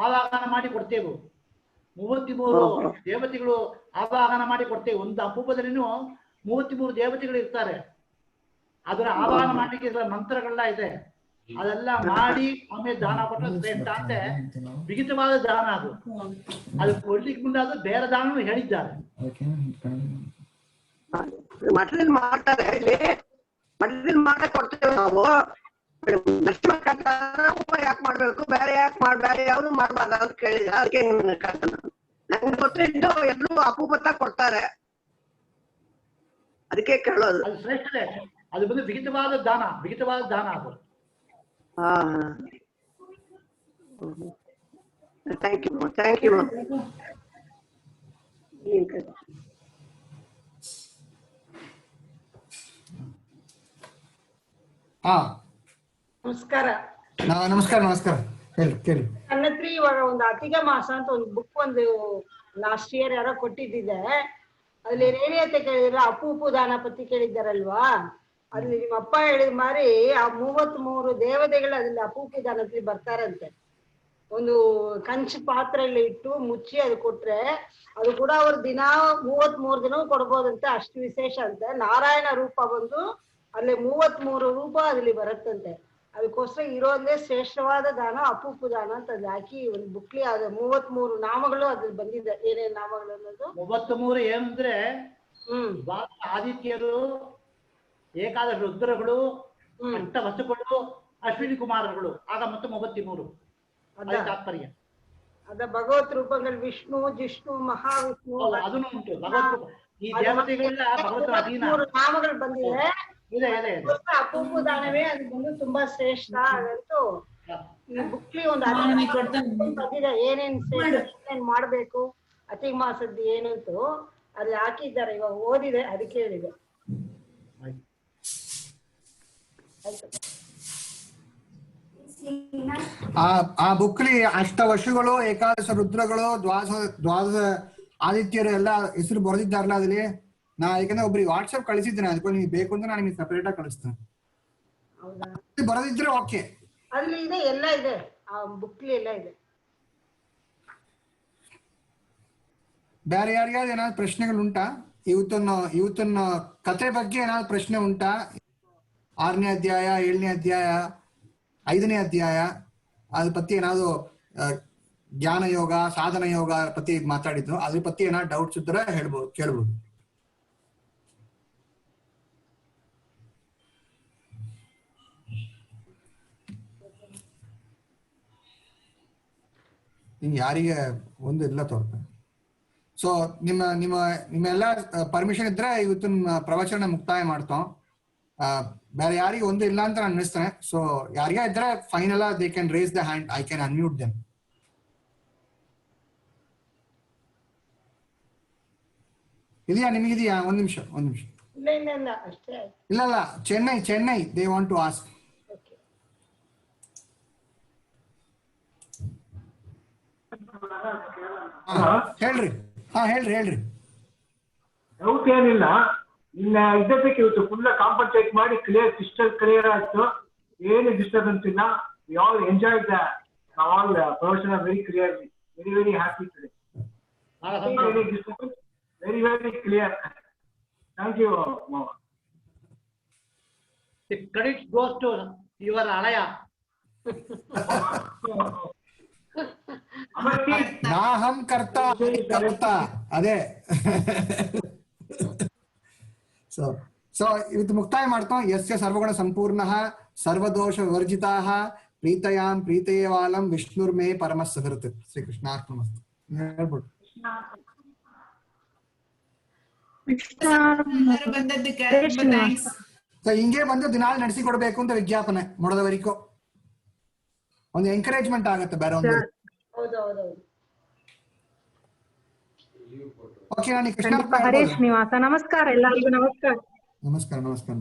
Speaker 2: ಆವಾಗನ ಮಾಡಿ ಕೊಡ್ತೇವೆ. 33 ದೇವತೆಗಳು ಆವಾಹನ ಮಾಡಿ ಕೊಡ್ತೇವೆ. ಒಂದು ಅಪೂಪದಲ್ಲಿನೂ 33 ದೇವತೆಗಳು ಇರ್ತಾರೆ. ಅದರ ಆವಾಹನ ಮಾಡಲಿಕ್ಕೆ ಮಂತ್ರಗಳೆಲ್ಲ ಇದೆ. ಅದೆಲ್ಲ ಮಾಡಿ ಆಮೇಲೆ ದಾನ ಕೊಟ್ಟರೆ ಶ್ರೇಷ್ಠ ಅಂತೆ ಬಿಗಿತವಾದ ದಾನ ಅದು. ಅದು ಕೊಡ್ಲಿಕ್ಕೆ ಮುಂದೆ ಅದು ಬೇರೆ ದಾನ ಹೇಳಿದ್ದಾರೆ.
Speaker 3: ಮಠದಲ್ಲಿ ಮಾಡ್ತಾರೆ, ಇಲ್ಲಿ ಮಠದಲ್ಲಿ ಮಾಡಕ್ ಕೊಡ್ತೇವೆ ನಾವು. ಯಾಕೆ ಮಾಡ್ಬೇಕು, ಬೇರೆ ಯಾಕೆ ಬೇರೆ ಯಾವ್ದು ಮಾಡ್ಬಾರ್ದು ಅಂತ ಕೇಳಿದ. ಅದಕ್ಕೆ ನಂಗೆ ಗೊತ್ತಿದ್ದು ಎಲ್ಲರೂ ಅಪೂಪತ್ತ ಕೊಡ್ತಾರೆ, ಅದಕ್ಕೆ ಕೇಳೋದು.
Speaker 2: ಅದು ಶ್ರೇಷ್ಠತೆ, ಅದು ಬಂದು ಬಿಗಿತವಾದ ದಾನ, ಬಿಗಿತವಾದ ದಾನ ಅದು.
Speaker 3: ಹಾ, ಥ್ಯಾಂಕ್ ಯು ಥ್ಯಾಂಕ್ ಯು.
Speaker 1: ಹಾ
Speaker 5: ನಮಸ್ಕಾರ.
Speaker 1: ನಮಸ್ಕಾರ ನಮಸ್ಕಾರ. ಹೇಳಿ ಕೇಳಿ.
Speaker 5: ನನ್ನ ಹತ್ರ ಇವಾಗ ಒಂದು ಅತಿಗ ಮಾಸ ಅಂತ ಒಂದು ಬುಕ್ ಒಂದು ಲಾಸ್ಟ್ ಇಯರ್ ಯಾರೋ ಕೊಟ್ಟಿದ್ದಿದೆ. ಅದ್ರಲ್ಲಿ ರೇಡಿಯತೆ ಕೇಳಿದ್ರೆ ಅಪೂಪು ದಾನ ಪತಿ ಕೇಳಿದ್ದಾರಲ್ವಾ, ಅದ್ರಲ್ಲಿ ನಿಮ್ಮ ಅಪ್ಪ ಹೇಳಿದ ಮಾರಿ ಆ 33 ದೇವತೆಗಳು ಅದ್ರಲ್ಲಿ ಅಪೂಪು ದಾನದಲ್ಲಿ ಬರ್ತಾರಂತೆ. ಒಂದು ಕಂಚು ಪಾತ್ರೆಯಲ್ಲಿ ಇಟ್ಟು ಮುಚ್ಚಿ ಅದು ಕೊಟ್ರೆ ಅದು ಕೂಡ ಅವ್ರು ದಿನ 33 ದಿನ ಕೊಡ್ಬೋದಂತೆ, ಅಷ್ಟು ವಿಶೇಷ ಅಂತೆ. ನಾರಾಯಣ ರೂಪ ಬಂದು ಅಲ್ಲಿ 33 ರೂಪ ಅದ್ರಲ್ಲಿ ಬರುತ್ತಂತೆ. ಅದಕ್ಕೋಸ್ಕರ ಇರೋದೇ ಶ್ರೇಷ್ಠವಾದ ದಾನ ಅಪೂಪು ದಾನ ಅಂತ ಅದು ಹಾಕಿ ಒಂದು ಬುಕ್ಲಿ ಅದು 33 ನಾಮಗಳು ಅದ್ರಲ್ಲಿ ಬಂದಿದೆ. ಏನೇನ್ ನಾಮಗಳು ಅನ್ನೋದು
Speaker 2: 33 ಏನಂದ್ರೆ ಆದಿತ್ಯರು, ಏಕಾದಶ ರುದ್ರಗಳು, ಅಷ್ಟ ವಸುಗಳು, ಅಶ್ವಿನಿ ಕುಮಾರಗಳು, ಆಗ ಮತ್ತೆ 33 ತಾತ್ಪರ್ಯ.
Speaker 5: ಅದ ಭಗವತ್ ರೂಪಗಳು ವಿಷ್ಣು, ಜಿಷ್ಣು, ಮಹಾವಿಷ್ಣು
Speaker 2: ಅದನ್ನು ಉಂಟು. ಭಗವತ್ ರೂಪ ಈ ದೇವತೆಗಳೆಲ್ಲ ಭಗವಂತನ ಅಧೀನ
Speaker 5: ನಾಮಗಳು ಬಂದಿದೆ.
Speaker 2: ಇದೆ ಇದೆ ಇದೆ.
Speaker 5: ಅಪೂಪು ದಾನವೇ ಅದು ಬಂದು ತುಂಬಾ ಶ್ರೇಷ್ಠ. ಅದಂತೂ ಈ ಬುಕ್ಲಿ ಒಂದು ಬಂದಿದೆ, ಏನೇನ್ ಏನೇನ್ ಮಾಡ್ಬೇಕು ಅತಿ ಮಾಸದ್ದು ಏನಂತೂ ಅಲ್ಲಿ ಹಾಕಿದ್ದಾರೆ. ಇವಾಗ ಓದಿದೆ, ಅದಕ್ಕೆ ಹೇಳಿದೆ.
Speaker 1: ಆ ಬುಕ್ಲಿ ಅಷ್ಟವಶುಗಳು, ಏಕಾದಶ ರುದ್ರಗಳು, ದ್ವಾದಶ ಆದಿತ್ಯರು ಎಲ್ಲ ಹೆಸರು ಬರೆದಿದ್ದಾರಲ್ಲ ಅದ್ರಲ್ಲಿ. ನಾ ಯಾಕಂದ್ರೆ ಒಬ್ರಿಗೆ ವಾಟ್ಸ್ಆಪ್ ಕಳಿಸಿದ್ದೇನೆ, ಅದಕ್ಕೆ ನಿಮ್ಗೆ ಬೇಕು ಅಂತ ನಾನು ನಿಮ್ಗೆ ಸಪರೇಟ್ ಆಗಿ ಕಳಿಸ್ತೇನೆ. ಬರೆದಿದ್ರೆ ಓಕೆ.
Speaker 5: ಅಲ್ಲಿ ಇದೆ, ಎಲ್ಲ ಇದೆ, ಆ ಬುಕ್ಲಿ ಎಲ್ಲ ಇದೆ.
Speaker 1: ಬೇರೆ ಯಾರಿಗಾದ್ರು ಏನಾದ್ರು ಪ್ರಶ್ನೆಗಳು ಉಂಟಾ? ಇವತ್ತನ್ನ ಕತೆ ಬಗ್ಗೆ ಏನಾದ್ರು ಪ್ರಶ್ನೆ ಉಂಟಾ? 6ನೇ ಅಧ್ಯಾಯ, 7ನೇ ಅಧ್ಯಾಯ, 5ನೇ ಅಧ್ಯಾಯ ಅದ್ರ ಪத்தி ಏನಾದ್ರು ಜ್ಞಾನ ಯೋಗ, ಸಾಧನ ಯೋಗ ಪத்தி ಮಾತಾಡಿದ್ದು, ಅದ್ರ ಪத்தி ಏನಾದ್ರು ಡೌಟ್ಸ್ ಇದ್ರೆ ಹೇಳ್ಬೋದು, ಕೇಳ್ಬೋದು. ನಿಮ್ಗೆ ಯಾರಿಗೆ ಒಂದು ಇಲ್ಲ ತೋರ್ಪ. ಸೊ ನಿಮ್ಮೆಲ್ಲ ಪರ್ಮಿಷನ್ ಇದ್ರೆ ಇವತ್ತಿನ ಪ್ರವಚನ ಮುಕ್ತಾಯ ಮಾಡ್ತಾಂ. ಬೇರೆ ಯಾರಿಗೆ ಒಂದು ಇಲ್ಲ ಅಂತ ನಾನು ಅನ್ನಿಸ್ತೇನೆ. ಸೊ ಯಾರಿಗ ಇದ್ರೆ final they can raise the hand, I can unmute them. ಇದೆಯಾ ನಿಮಗಿದೆಯಾ? ಒಂದ್ ನಿಮಿಷ ಇಲ್ಲ Chennai they want to ask. ಹೇಳ್ರಿ. ಹೇಳ್ರಿ.
Speaker 6: ಡೌಟ್ ಏನಿಲ್ಲ. ಇನ್ನ ಇದಕ್ಕೆ ಇವತ್ತು ಫುಲ್ ಕಾಂಪನ್ಸೇಟ್ ಮಾಡಿ ಕ್ಲಿಯರ್, ಕ್ರಿಸ್ಟಲ್ ಕ್ಲಿಯರ್ ಆಯ್ತು. ಏನು ಡಿಸ್ಟರ್ಬೆನ್ಸ್ ಇಲ್ಲ. We all enjoy the all profession very clearly, very happy today. Very clear. Thank you.
Speaker 2: The credit goes to your alaya.
Speaker 1: ನಾಹಂ ಕರ್ತಾ ಅದೇ. ಸೊ ಇವತ್ತು ಮುಕ್ತಾಯ ಮಾಡ್ತಾಂ. ಯಸ್ಯ ಸರ್ವಗುಣ ಸಂಪೂರ್ಣಃ ಸರ್ವದೋಷ ವಿವರ್ಜಿತಾಃ ಪ್ರೀತಯಾಂ ಪ್ರೀತಯೇವಾಲಂ ವಿಷ್ಣುರ್ಮೇ ಪರಮ ಸುಹೃತ್. ಶ್ರೀಕೃಷ್ಣಾರ್ಪಣಮಸ್ತು. ಹೇಳ್ಬಿಟ್ಟು ಹಿಂಗೆ ಬಂದು ದಿನಾಲ್ ನಡೆಸಿ ಕೊಡ್ಬೇಕು ಅಂತ ವಿಜ್ಞಾಪನೆ ಮೊಡದವರಿಗೂ ಒಂದು ಎಂಕರೇಜ್ಮೆಂಟ್ ಆಗತ್ತೆ ಬೇರೆ ಒಂದು. ಓಕೆ, ನಾನು ಕೃಷ್ಣ.
Speaker 7: ಹರೇಶ್ ನಿವಾಸ. ನಮಸ್ಕಾರ ಎಲ್ಲರಿಗೂ. ನಮಸ್ಕಾರ.
Speaker 1: ನಮಸ್ಕಾರ.